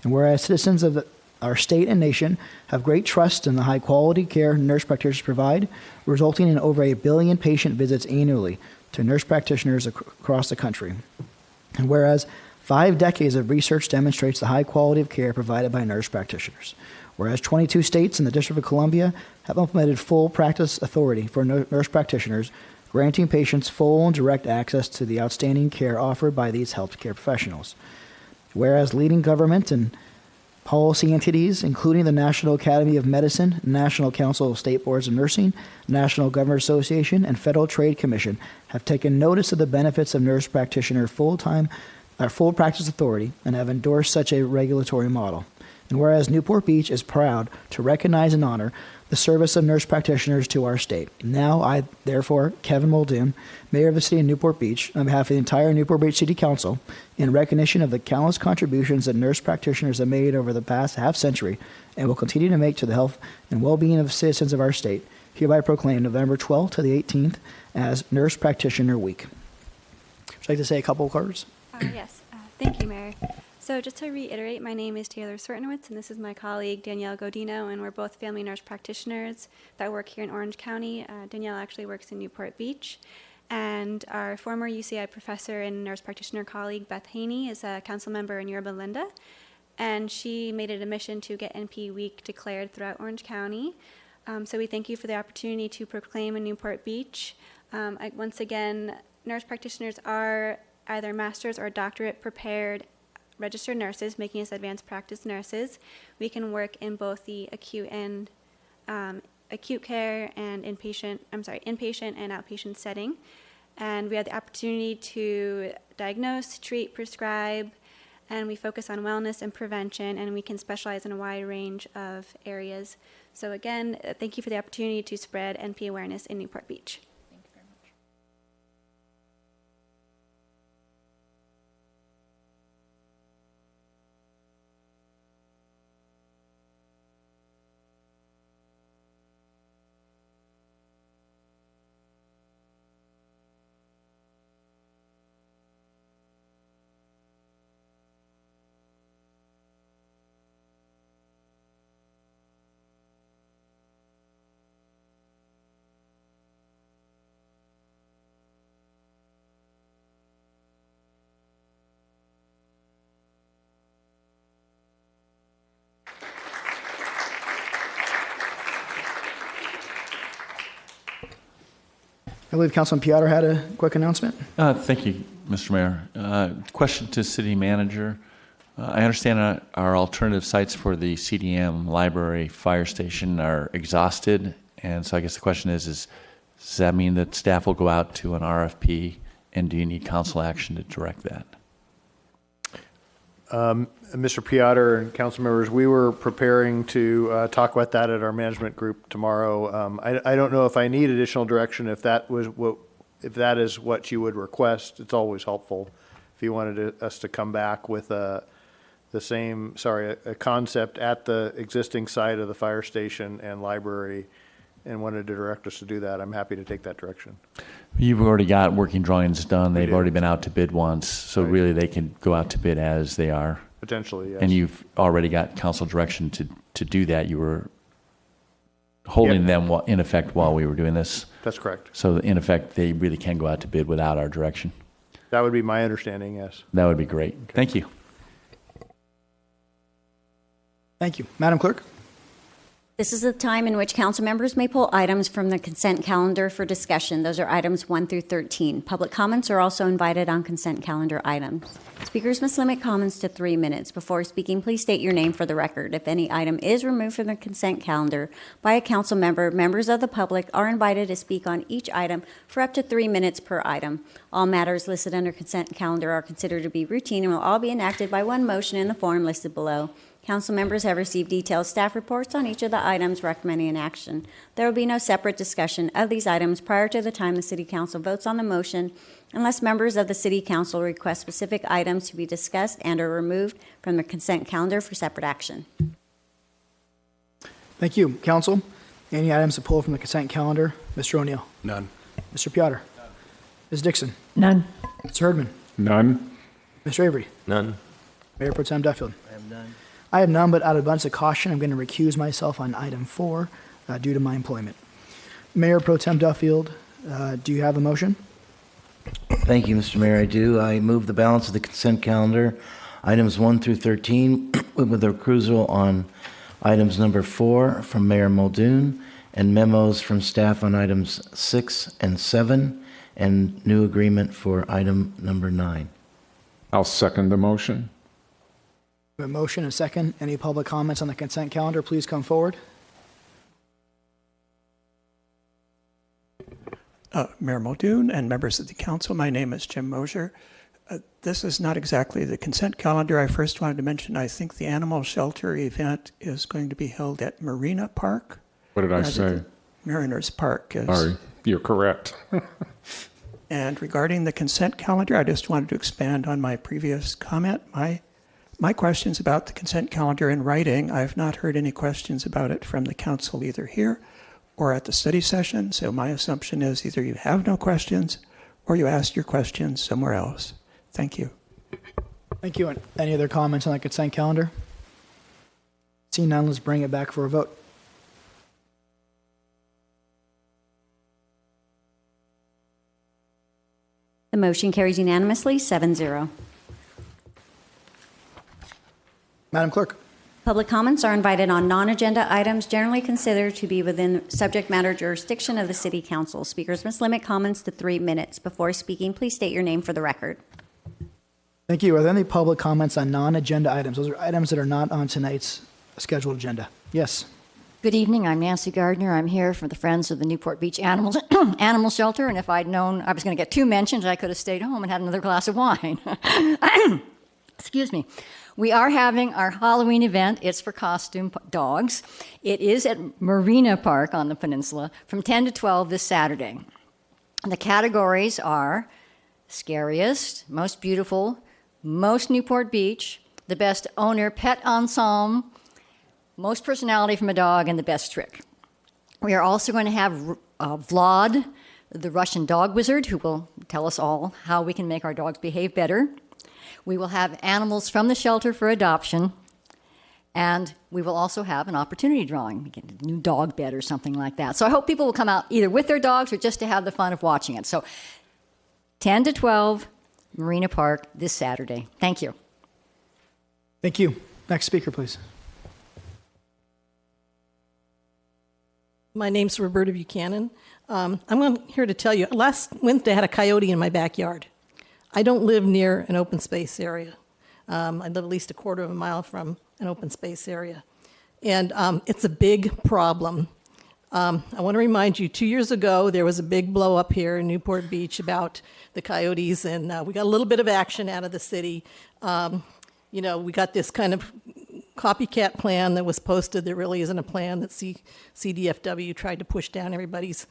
And whereas citizens of our state and nation have great trust in the high-quality care nurse practitioners provide, resulting in over 1 billion patient visits annually to nurse practitioners across the country. And whereas 5 decades of research demonstrates the high quality of care provided by nurse practitioners. Whereas 22 states and the District of Columbia have implemented full practice authority for nurse practitioners, granting patients full and direct access to the outstanding care offered by these healthcare professionals. Whereas leading government and policy entities, including the National Academy of Medicine, National Council of State Boards of Nursing, National Governors Association, and Federal Trade Commission, have taken notice of the benefits of nurse practitioner full practice authority and have endorsed such a regulatory model. And whereas Newport Beach is proud to recognize and honor the service of nurse practitioners to our state. Now I, therefore, Kevin Muldoon, Mayor of the City of Newport Beach, on behalf of the entire Newport Beach City Council, in recognition of the countless contributions that nurse practitioners have made over the past half-century and will continue to make to the health and well-being of citizens of our state, hereby proclaim November 12th to the 18th as Nurse Practitioner Week. Would you like to say a couple of words? Yes. Thank you, Mayor. So just to reiterate, my name is Taylor Swertnowitz, and this is my colleague, Danielle Godino, and we're both family nurse practitioners that work here in Orange County. Danielle actually works in Newport Beach. And our former UCI professor and nurse practitioner colleague, Beth Haney, is a council member in Yorba Linda. And she made it a mission to get NP Week declared throughout Orange County. So we thank you for the opportunity to proclaim in Newport Beach. Once again, nurse practitioners are either master's or doctorate prepared registered nurses, making us advanced practice nurses. We can work in both the acute and acute care and inpatient and outpatient setting. And we have the opportunity to diagnose, treat, prescribe, and we focus on wellness and prevention, and we can specialize in a wide range of areas. So again, thank you for the opportunity to spread NP awareness in Newport Beach. I believe Councilman Piotr had a quick announcement. Thank you, Mr. Mayor. Question to City Manager. I understand our alternative sites for the CDM library fire station are exhausted And so I guess the question is does that mean that staff will go out to an RFP, and do you need council action to direct that? Mr. Piotr and council members, we were preparing to talk about that at our management group tomorrow. I don't know if I need additional direction. If that is what you would request, it's always helpful. If you wanted us to come back with a concept at the existing site of the fire station and library, and wanted to direct us to do that, I'm happy to take that direction. You've already got working drawings done. They've already been out to bid once, so really they can go out to bid as they are. Potentially, yes. And you've already got council direction to do that. You were holding them in effect while we were doing this. That's correct. So in effect, they really can go out to bid without our direction. That would be my understanding, yes. That would be great. Okay. Thank you. Thank you. Madam Clerk? This is the time in which council members may pull items from the consent calendar for discussion. Those are items 1 through 13. Public comments are also invited on consent calendar items. Speakers must limit comments to 3 minutes. Before speaking, please state your name for the record. If any item is removed from the consent calendar by a council member, members of the public are invited to speak on each item for up to 3 minutes per item. All matters listed under consent calendar are considered to be routine and will all be enacted by one motion in the form listed below. Council members have received detailed staff reports on each of the items recommending an action. There will be no separate discussion of these items prior to the time the City Council votes on the motion unless members of the City Council request specific items to be discussed and are removed from the consent calendar for separate action. Thank you. Council, any items to pull from the consent calendar? Mr. O'Neill? None. Mr. Piotr? Ms. Dixon? None. Mr. Herdman? None. Mr. Avery? None. Mayor Pro Tem Duffield? I have none. I have none, but out of abundance of caution, I'm going to recuse myself on item 4 due to my employment. Mayor Pro Tem Duffield, do you have a motion? Thank you, Mr. Mayor. I do. I move the balance of the consent calendar, items 1 through 13, with a recusal on items number 4 from Mayor Muldoon, and memos from staff on items 6 and 7, and new agreement for item number 9. I'll second the motion. A motion and a second. Any public comments on the consent calendar, please come forward. Mayor Muldoon and members of the council, my name is Jim Mosier. This is not exactly the consent calendar. I first wanted to mention, I think the animal shelter event is going to be held at Marina Park. What did I say? Mariners Park. Sorry, you're correct. And regarding the consent calendar, I just wanted to expand on my previous comment. My questions about the consent calendar in writing, I have not heard any questions about it from the council either here or at the study session. So my assumption is either you have no questions or you asked your questions somewhere else. Thank you. Thank you. Any other comments on the consent calendar? Seeing none, let's bring it back for a vote. The motion carries unanimously, 7-0. Madam Clerk. Public comments are invited on non-agenda items generally considered to be within subject matter jurisdiction of the City Council. Speakers must limit comments to 3 minutes. Before speaking, please state your name for the record. Thank you. Are there any public comments on non-agenda items? Those are items that are not on tonight's scheduled agenda. Yes. Good evening. I'm Nancy Gardner. I'm here for the Friends of the Newport Beach Animal Shelter, and if I'd known I was going to get 2 mentions, I could have stayed home and had another glass of wine. Excuse me. We are having our Halloween event. It's for costume dogs. It is at Marina Park on the peninsula from 10 to 12 this Saturday. The categories are scariest, most beautiful, most Newport Beach, the best owner pet ensemble, most personality from a dog, and the best trick. We are also going to have Vlad, the Russian dog wizard, who will tell us all how we can make our dogs behave better. We will have animals from the shelter for adoption, and we will also have an opportunity drawing. We get a new dog bed or something like that. So I hope people will come out either with their dogs or just to have the fun of watching it. So 10 to 12, Marina Park this Saturday. Thank you. Thank you. Next speaker, please. My name's Roberta Buchanan. I'm here to tell you, last Wednesday I had a coyote in my backyard. I don't live near an open space area. I live at least a quarter of a mile from an open space area. And it's a big problem. I want to remind you, 2 years ago, there was a big blow up here in Newport Beach about the coyotes, and we got a little bit of action out of the city. We got this kind of copycat plan that was posted that really isn't a plan that CDFW tried to push down everybody's,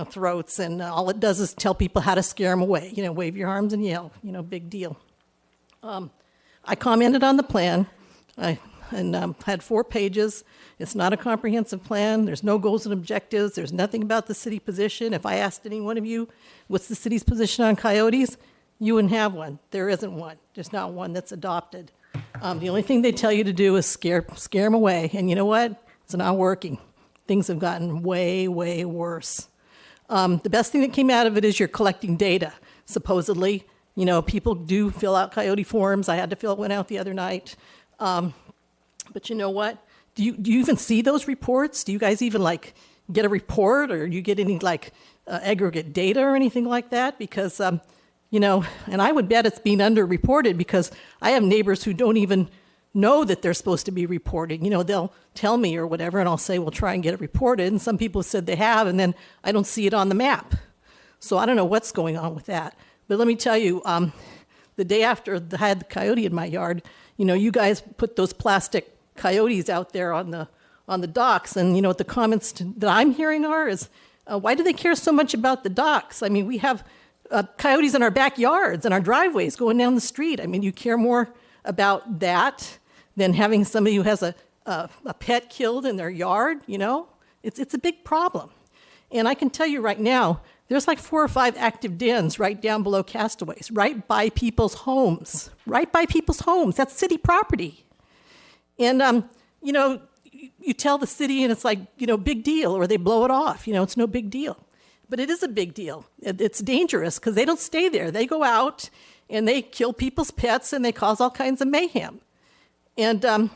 throats, and all it does is tell people how to scare them away. Wave your arms and yell. Big deal. I commented on the plan. Had 4 pages. It's not a comprehensive plan. There's no goals and objectives. There's nothing about the city position. If I asked any one of you, what's the city's position on coyotes, you wouldn't have one. There isn't one. There's not one that's adopted. The only thing they tell you to do is scare them away. And you know what? It's not working. Things have gotten way, way worse. The best thing that came out of it is you're collecting data. Supposedly, people do fill out coyote forms. I had to fill one out the other night. But you know what? Do you even see those reports? Do you guys even get a report, or do you get any aggregate data or anything like that? Because and I would bet it's being underreported, because I have neighbors who don't even know that they're supposed to be reporting. They'll tell me or whatever, and I'll say, well, try and get it reported. And some people said they have, and then I don't see it on the map. So I don't know what's going on with that. But let me tell you, the day after I had the coyote in my yard, you guys put those plastic coyotes out there on the docks, and what the comments that I'm hearing is, why do they care so much about the docks? I mean, we have coyotes in our backyards and our driveways going down the street. I mean, you care more about that than having somebody who has a pet killed in their yard. It's a big problem. And I can tell you right now, there's 4 or 5 active dens right down below Castaways, right by people's homes. That's city property. And, you tell the city and it's big deal, or they blow it off. It's no big deal. But it is a big deal. It's dangerous because they don't stay there. They go out and they kill people's pets and they cause all kinds of mayhem. And,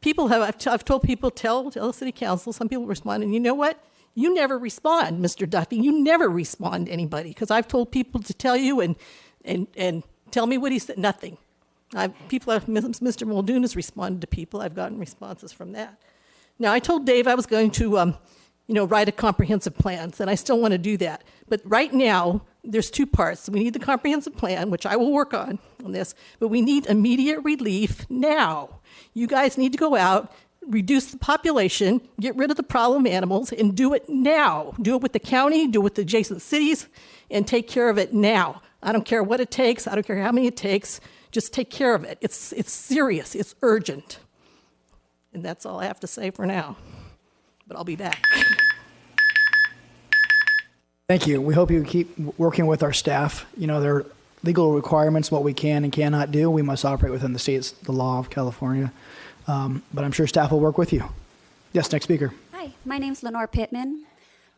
people I've told people, tell the city council, some people respond, and you know what? You never respond, Mr. Duffy. You never respond to anybody, because I've told people to tell you and tell me what he said. Nothing. Mr. Muldoon has responded to people. I've gotten responses from that. Now, I told Dave I was going to, write a comprehensive plan, and I still want to do that. But right now, there's 2 parts. We need the comprehensive plan, which I will work on this, but we need immediate relief now. You guys need to go out, reduce the population, get rid of the problem animals, and do it now. Do it with the county, do it with the adjacent cities, and take care of it now. I don't care what it takes. I don't care how many it takes. Just take care of it. It's serious. It's urgent. And that's all I have to say for now. But I'll be back. Thank you. We hope you keep working with our staff. There are legal requirements, what we can and cannot do. We must operate within the law of California. But I'm sure staff will work with you. Yes, next speaker. Hi, my name's Lenore Pittman,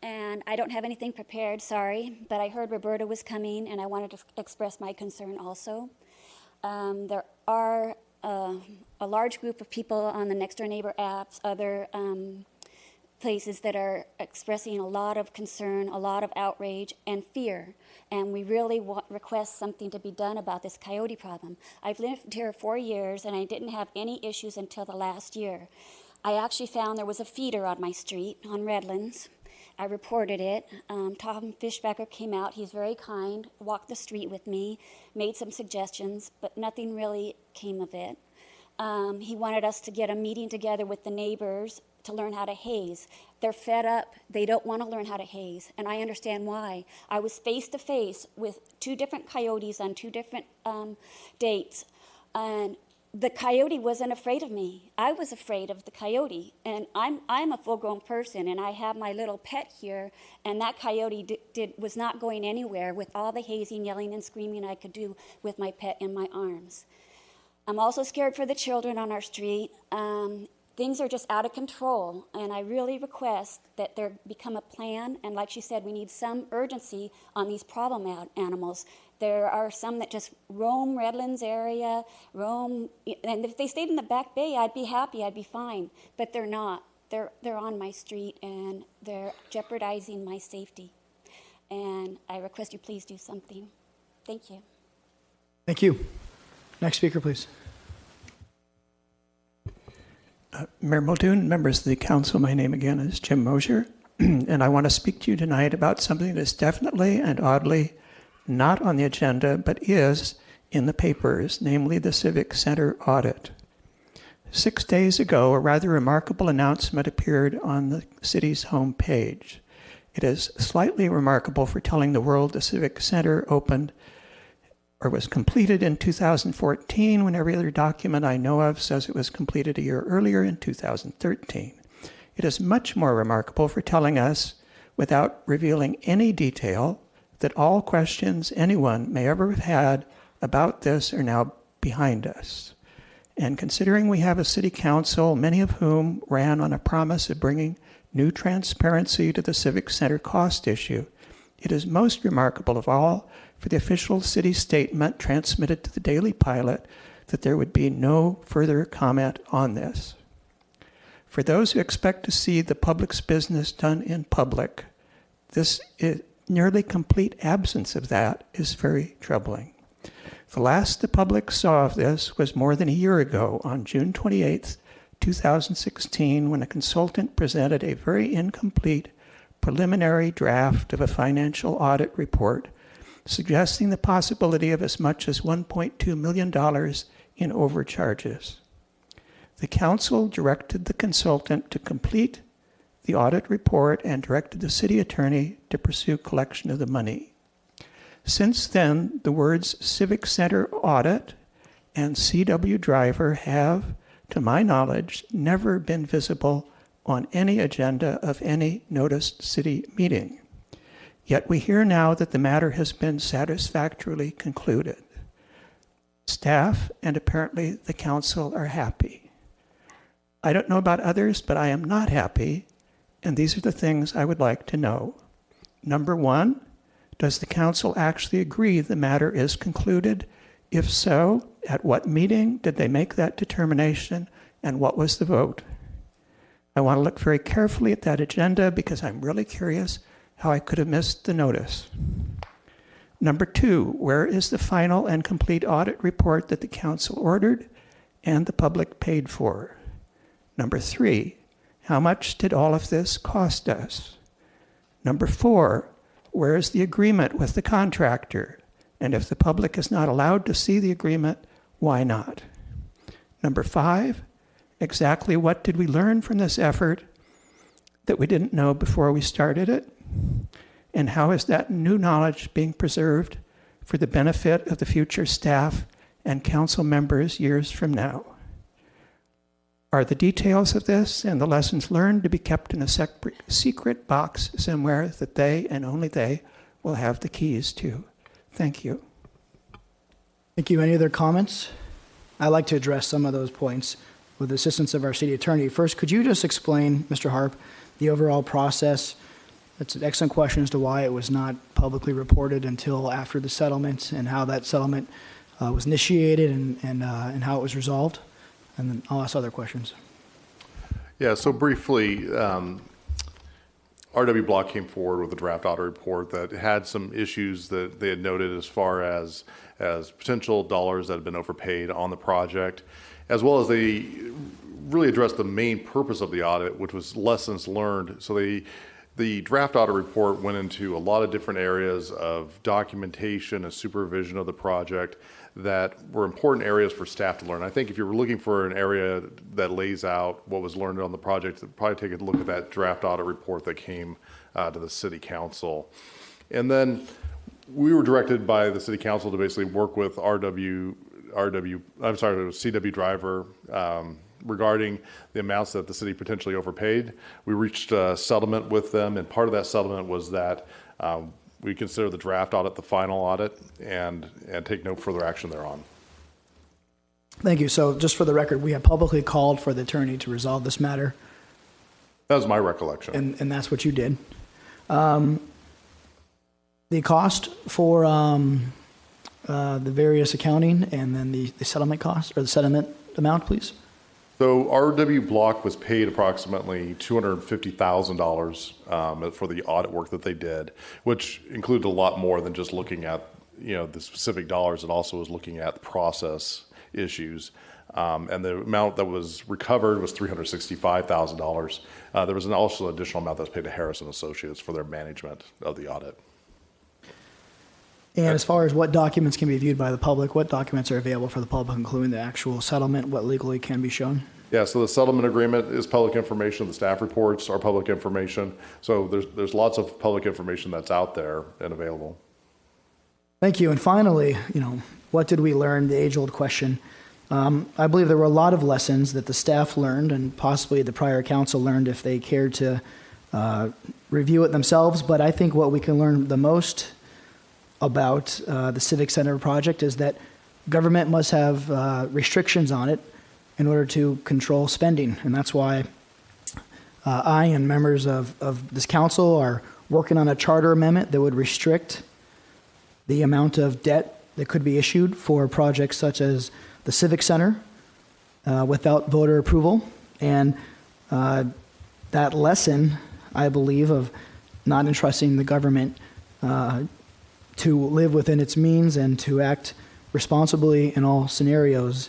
and I don't have anything prepared, sorry, but I heard Roberta was coming, and I wanted to express my concern also. There are a large group of people on the Next Door Neighbor apps, other places that are expressing a lot of concern, a lot of outrage and fear. And we really request something to be done about this coyote problem. I've lived here 4 years and I didn't have any issues until the last year. I actually found there was a feeder on my street on Redlands. I reported it. Tom Fishbacker came out. He's very kind, walked the street with me, made some suggestions, but nothing really came of it. He wanted us to get a meeting together with the neighbors to learn how to haze. They're fed up. They don't want to learn how to haze, and I understand why. I was face to face with 2 different coyotes on 2 different dates, and the coyote wasn't afraid of me. I was afraid of the coyote, and I'm a full-grown person, and I have my little pet here, and that coyote was not going anywhere with all the hazing, yelling, and screaming I could do with my pet in my arms. I'm also scared for the children on our street. Things are just out of control, and I really request that there become a plan, and like she said, we need some urgency on these problem animals. There are some that just roam Redlands area, and if they stayed in the back bay, I'd be happy, I'd be fine, but they're not. They're on my street, and they're jeopardizing my safety, and I request you please do something. Thank you. Thank you. Next speaker, please. Mayor Muldoon, members of the council, my name again is Jim Mosier, and I want to speak to you tonight about something that's definitely and oddly not on the agenda, but is in the papers, namely the Civic Center audit. 6 days ago, a rather remarkable announcement appeared on the city's homepage. It is slightly remarkable for telling the world the Civic Center opened or was completed in 2014 when every other document I know of says it was completed a year earlier in 2013. It is much more remarkable for telling us, without revealing any detail, that all questions anyone may ever have had about this are now behind us. And considering we have a city council, many of whom ran on a promise of bringing new transparency to the Civic Center cost issue, it is most remarkable of all for the official city statement transmitted to the Daily Pilot that there would be no further comment on this. For those who expect to see the public's business done in public, this nearly complete absence of that is very troubling. The last the public saw of this was more than a year ago on June 28, 2016, when a consultant presented a very incomplete preliminary draft of a financial audit report suggesting the possibility of as much as $1.2 million in overcharges. The council directed the consultant to complete the audit report and directed the city attorney to pursue collection of the money. Since then, the words Civic Center Audit and CW Driver have, to my knowledge, never been visible on any agenda of any noticed city meeting. Yet we hear now that the matter has been satisfactorily concluded. Staff and apparently the council are happy. I don't know about others, but I am not happy, and these are the things I would like to know. Number one, does the council actually agree the matter is concluded? If so, at what meeting did they make that determination, and what was the vote? I want to look very carefully at that agenda because I'm really curious how I could have missed the notice. Number two, where is the final and complete audit report that the council ordered and the public paid for? Number three, how much did all of this cost us? Number four, where is the agreement with the contractor? And if the public is not allowed to see the agreement, why not? Number five, exactly what did we learn from this effort that we didn't know before we started it? And how is that new knowledge being preserved for the benefit of the future staff and council members years from now? Are the details of this and the lessons learned to be kept in a secret box somewhere that they and only they will have the keys to? Thank you. Thank you. Any other comments? I'd like to address some of those points with the assistance of our city attorney. First, could you just explain, Mr. Harp, the overall process? That's an excellent question as to why it was not publicly reported until after the settlement and how that settlement was initiated and how it was resolved. And then I'll ask other questions. Yeah, so briefly, RW Block came forward with a draft audit report that had some issues that they had noted as far as potential dollars that had been overpaid on the project, as well as they really addressed the main purpose of the audit, which was lessons learned. So the draft audit report went into a lot of different areas of documentation and supervision of the project that were important areas for staff to learn. I think if you were looking for an area that lays out what was learned on the project, probably take a look at that draft audit report that came to the city council. And then we were directed by the city council to basically work with CW Driver regarding the amounts that the city potentially overpaid. We reached a settlement with them, and part of that settlement was that we consider the draft audit the final audit and take no further action thereon. Thank you. So just for the record, we have publicly called for the attorney to resolve this matter. That was my recollection. And that's what you did. The cost for the various accounting and then the settlement cost or the settlement amount, please. So RW Block was paid approximately $250,000 for the audit work that they did, which included a lot more than just looking at the specific dollars. It also was looking at the process issues. And the amount that was recovered was $365,000. There was also an additional amount that was paid to Harrison Associates for their management of the audit. And as far as what documents can be viewed by the public, what documents are available for the public, including the actual settlement, what legally can be shown? Yeah, so the settlement agreement is public information. The staff reports are public information. So there's lots of public information that's out there and available. Thank you. And finally, what did we learn? The age-old question. I believe there were a lot of lessons that the staff learned and possibly the prior council learned if they cared to review it themselves. But I think what we can learn the most about the Civic Center project is that government must have restrictions on it in order to control spending. And that's why I and members of this council are working on a charter amendment that would restrict the amount of debt that could be issued for projects such as the Civic Center without voter approval. And that lesson, I believe, of not entrusting the government to live within its means and to act responsibly in all scenarios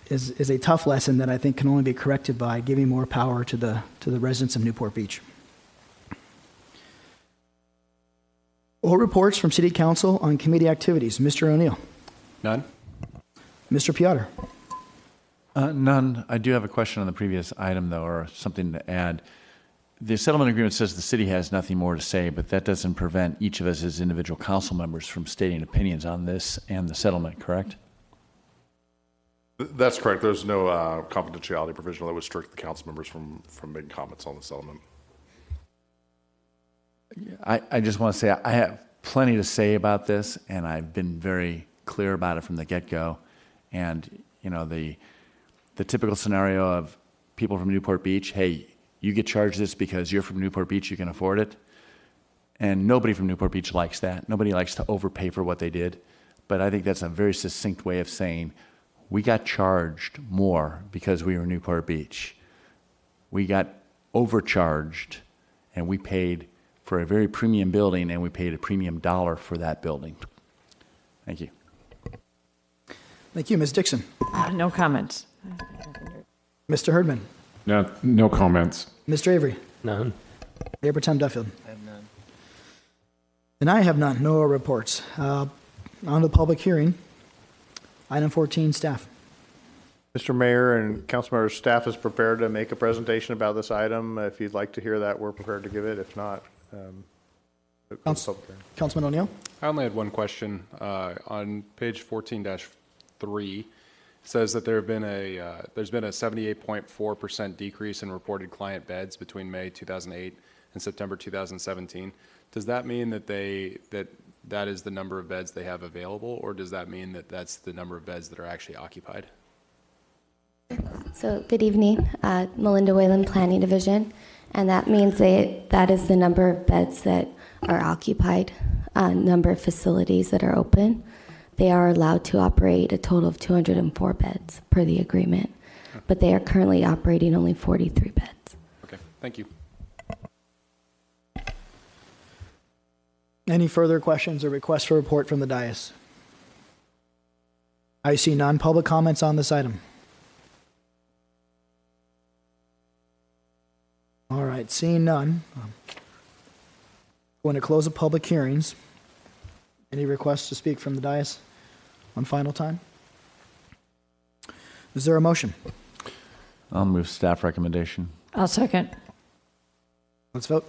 is a tough lesson that I think can only be corrected by giving more power to the residents of Newport Beach. All reports from City Council on committee activities. Mr. O'Neill. None. Mr. Piotr. None. I do have a question on the previous item, though, or something to add. The settlement agreement says the city has nothing more to say, but that doesn't prevent each of us as individual council members from stating opinions on this and the settlement, correct? That's correct. There's no confidentiality provision that would restrict the council members from making comments on the settlement. I just want to say I have plenty to say about this, and I've been very clear about it from the get-go. And, the typical scenario of people from Newport Beach, hey, you get charged this because you're from Newport Beach, you can afford it. And nobody from Newport Beach likes that. Nobody likes to overpay for what they did. But I think that's a very succinct way of saying we got charged more because we were Newport Beach. We got overcharged, and we paid for a very premium building, and we paid a premium dollar for that building. Thank you. Thank you. Ms. Dixon. No comments. Mr. Herdman. No comments. Mr. Avery. None. Mayor Pro Tem Duffield. I have none. And I have none. No reports. On to the public hearing. Item 14, staff. Mr. Mayor and council members, staff is prepared to make a presentation about this item. If you'd like to hear that, we're prepared to give it. If not, Councilman O'Neill. I only had one question. On page 14-3, says that there's been a 78.4% decrease in reported client beds between May 2008 and September 2017. Does that mean that that is the number of beds they have available, or does that mean that that's the number of beds that are actually occupied? So, good evening, Melinda Whalen, Planning Division, and that means that is the number of beds that are occupied, number of facilities that are open. They are allowed to operate a total of 204 beds per the agreement, but they are currently operating only 43 beds. Okay, thank you. Any further questions or requests for report from the dais? I see none. Public comments on this item. All right, seeing none. Going to close the public hearings. Any requests to speak from the dais one final time? Is there a motion? I'll move staff recommendation. I'll second. Let's vote.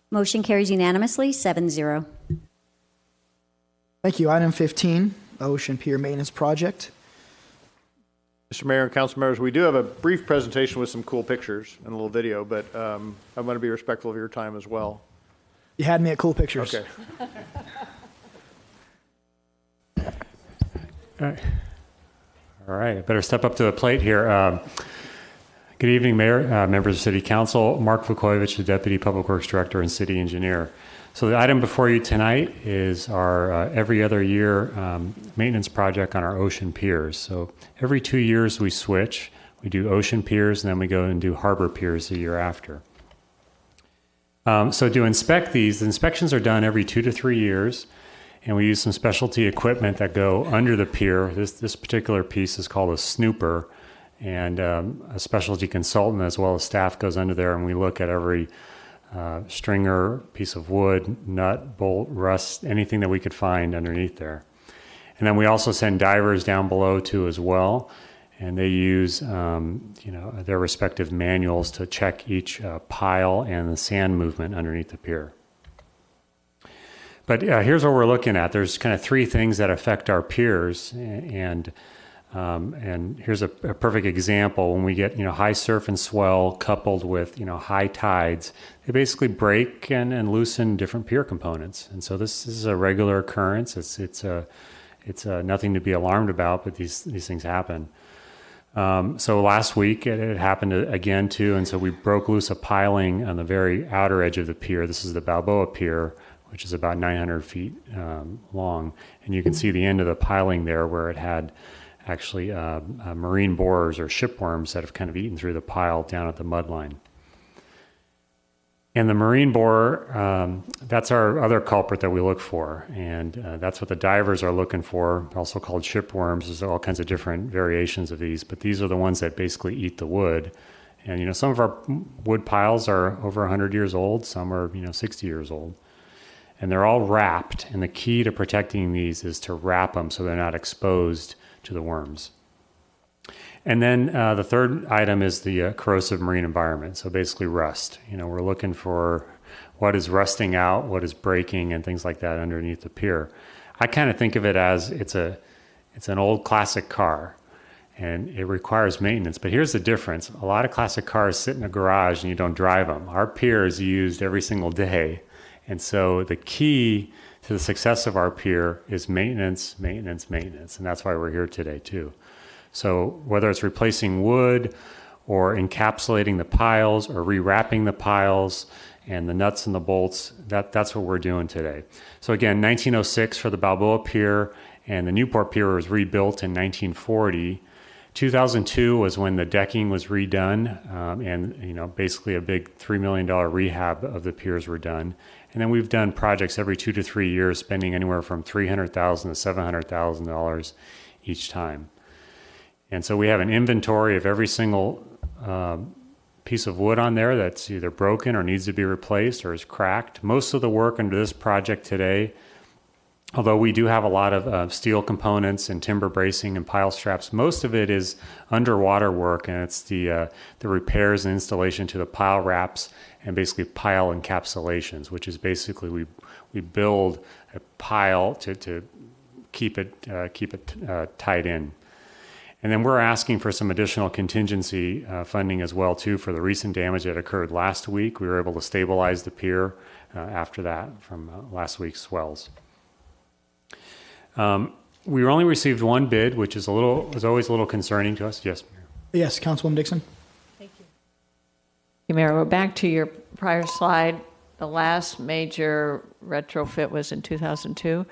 Motion carries unanimously, 7-0. Thank you. Item 15, Ocean Pier Maintenance Project. Mr. Mayor and council members, we do have a brief presentation with some cool pictures and a little video, but I want to be respectful of your time as well. You had me at cool pictures. Okay. All right, I better step up to the plate here. Good evening, Mayor, members of City Council. Mark Vukovic, the Deputy Public Works Director and City Engineer. So the item before you tonight is our every other year maintenance project on our ocean piers. So every 2 years we switch. We do ocean piers, and then we go and do harbor piers the year after. So to inspect these, the inspections are done every 2 to 3 years, and we use some specialty equipment that go under the pier. This particular piece is called a snooper, and a specialty consultant as well as staff goes under there, and we look at every stringer, piece of wood, nut, bolt, rust, anything that we could find underneath there. And then we also send divers down below too as well, and they use their respective manuals to check each pile and the sand movement underneath the pier. But here's what we're looking at. There's kind of three things that affect our piers, and here's a perfect example. When we get high surf and swell coupled with high tides, they basically break and loosen different pier components. And so this is a regular occurrence. It's nothing to be alarmed about, but these things happen. So last week it happened again too, and so we broke loose a piling on the very outer edge of the pier. This is the Balboa Pier, which is about 900 feet long, and you can see the end of the piling there where it had actually marine borers or shipworms that have kind of eaten through the pile down at the mud line. And the marine borer, that's our other culprit that we look for, and that's what the divers are looking for, also called shipworms. There's all kinds of different variations of these, but these are the ones that basically eat the wood. And some of our wood piles are over 100 years old, some are 60 years old. And they're all wrapped, and the key to protecting these is to wrap them so they're not exposed to the worms. And then the third item is the corrosive marine environment, so basically rust. We're looking for what is rusting out, what is breaking, and things like that underneath the pier. I kind of think of it as it's an old classic car, and it requires maintenance. But here's the difference. A lot of classic cars sit in a garage and you don't drive them. Our pier is used every single day. And so the key to the success of our pier is maintenance, maintenance, maintenance. And that's why we're here today too. So whether it's replacing wood or encapsulating the piles or rewrapping the piles and the nuts and the bolts, that's what we're doing today. So again, 1906 for the Balboa Pier, and the Newport Pier was rebuilt in 1940. 2002 was when the decking was redone, and basically a big $3 million rehab of the piers were done. And then we've done projects every 2 to 3 years, spending anywhere from $300,000 to $700,000 each time. And so we have an inventory of every single piece of wood on there that's either broken or needs to be replaced or is cracked. Most of the work under this project today, although we do have a lot of steel components and timber bracing and pile straps, most of it is underwater work, and it's the repairs and installation to the pile wraps and basically pile encapsulations, which is basically we build a pile to keep it tied in. And then we're asking for some additional contingency funding as well too for the recent damage that occurred last week. We were able to stabilize the pier after that from last week's swells. We only received one bid, which is always a little concerning to us. Yes, Mayor. Yes, Councilwoman Dixon. Thank you. Mayor, we're back to your prior slide. The last major retrofit was in 2002.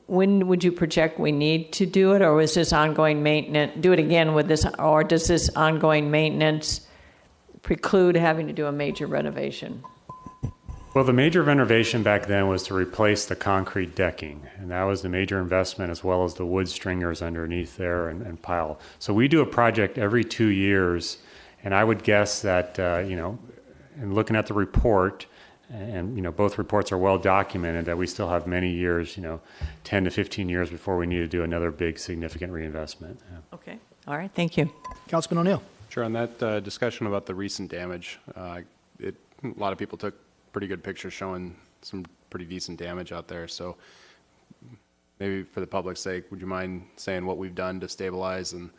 When would you project we need to do it, or is this ongoing maintenance? Do it again with this, or does this ongoing maintenance preclude having to do a major renovation? Well, the major renovation back then was to replace the concrete decking, and that was the major investment, as well as the wood stringers underneath there and pile. So we do a project every 2 years, and I would guess that, in looking at the report, and both reports are well documented, that we still have many years, 10 to 15 years before we need to do another big significant reinvestment. Yeah. Okay. All right. Thank you. Councilman O'Neill. Sure. On that discussion about the recent damage, a lot of people took pretty good pictures showing some pretty decent damage out there. So maybe for the public's sake, would you mind saying what we've done to stabilize and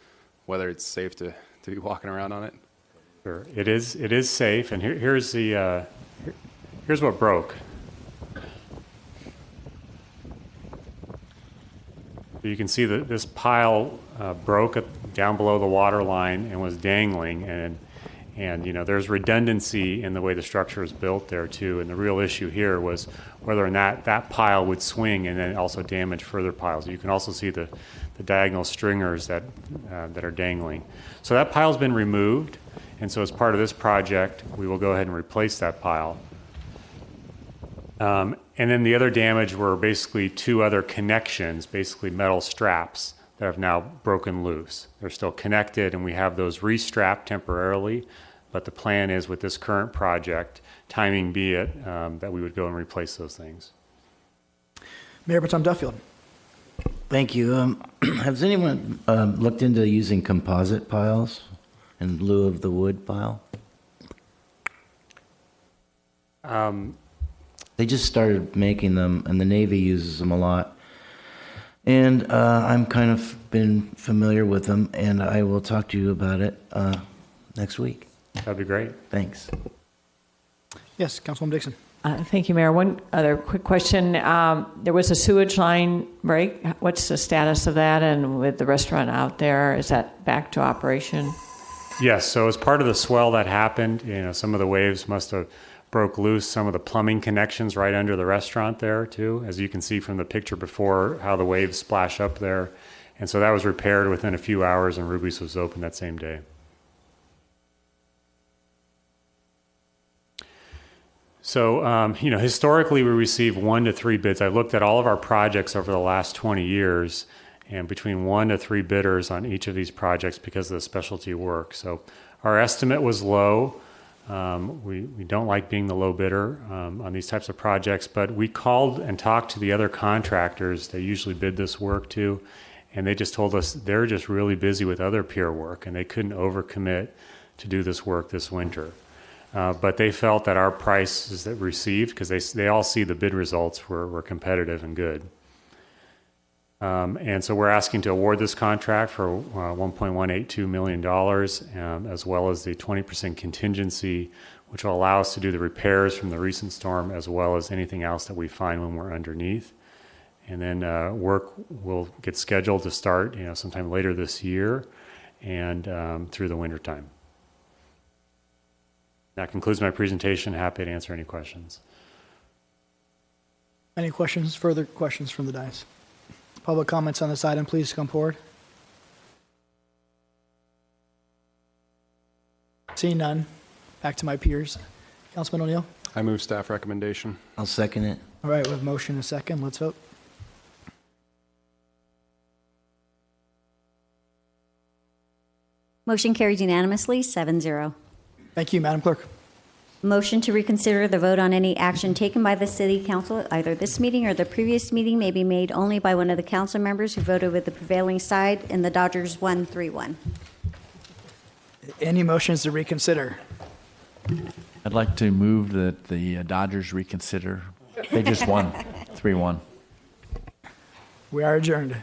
whether it's safe to be walking around on it? Sure. It is safe, and here's what broke. You can see that this pile broke down below the water line and was dangling, and there's redundancy in the way the structure is built there too. And the real issue here was whether or not that pile would swing and then also damage further piles. You can also see the diagonal stringers that are dangling. So that pile's been removed, and so as part of this project, we will go ahead and replace that pile. And then the other damage were basically two other connections, basically metal straps that have now broken loose. They're still connected, and we have those restrapped temporarily. But the plan is with this current project, timing be it, that we would go and replace those things. Mayor Protem Duffield. Thank you. Has anyone looked into using composite piles in lieu of the wood pile? They just started making them, and the Navy uses them a lot. And I'm kind of been familiar with them, and I will talk to you about it next week. That'd be great. Thanks. Yes, Councilwoman Dixon. Thank you, Mayor. One other quick question. There was a sewage line break. What's the status of that? And with the restaurant out there, is that back to operation? Yes, so as part of the swell that happened, some of the waves must have broke loose some of the plumbing connections right under the restaurant there too, as you can see from the picture before, how the waves splash up there. And so that was repaired within a few hours, and Ruby's was open that same day. So, historically we receive 1 to 3 bids. I looked at all of our projects over the last 20 years, and between 1 to 3 bidders on each of these projects because of the specialty work. So our estimate was low. We don't like being the low bidder on these types of projects, but we called and talked to the other contractors that usually bid this work to, and they just told us they're just really busy with other pier work, and they couldn't overcommit to do this work this winter. But they felt that our prices that we received, because they all see the bid results were competitive and good. And so we're asking to award this contract for $1.182 million, as well as the 20% contingency, which will allow us to do the repairs from the recent storm, as well as anything else that we find when we're underneath. And then work will get scheduled to start sometime later this year and through the winter time. That concludes my presentation. Happy to answer any questions. Any questions, further questions from the dais? Public comments on this item, please come forward. Seeing none, back to my peers. Councilman O'Neill? I move staff recommendation. I'll second it. All right, we have a motion and a second. Let's vote. Motion carries unanimously, 7-0. Thank you, Madam Clerk. Motion to reconsider the vote on any action taken by the City Council, either this meeting or the previous meeting, may be made only by one of the council members who voted with the prevailing side in the Dodgers 1-3-1. Any motions to reconsider? I'd like to move that the Dodgers reconsider. They just won 3-1. We are adjourned.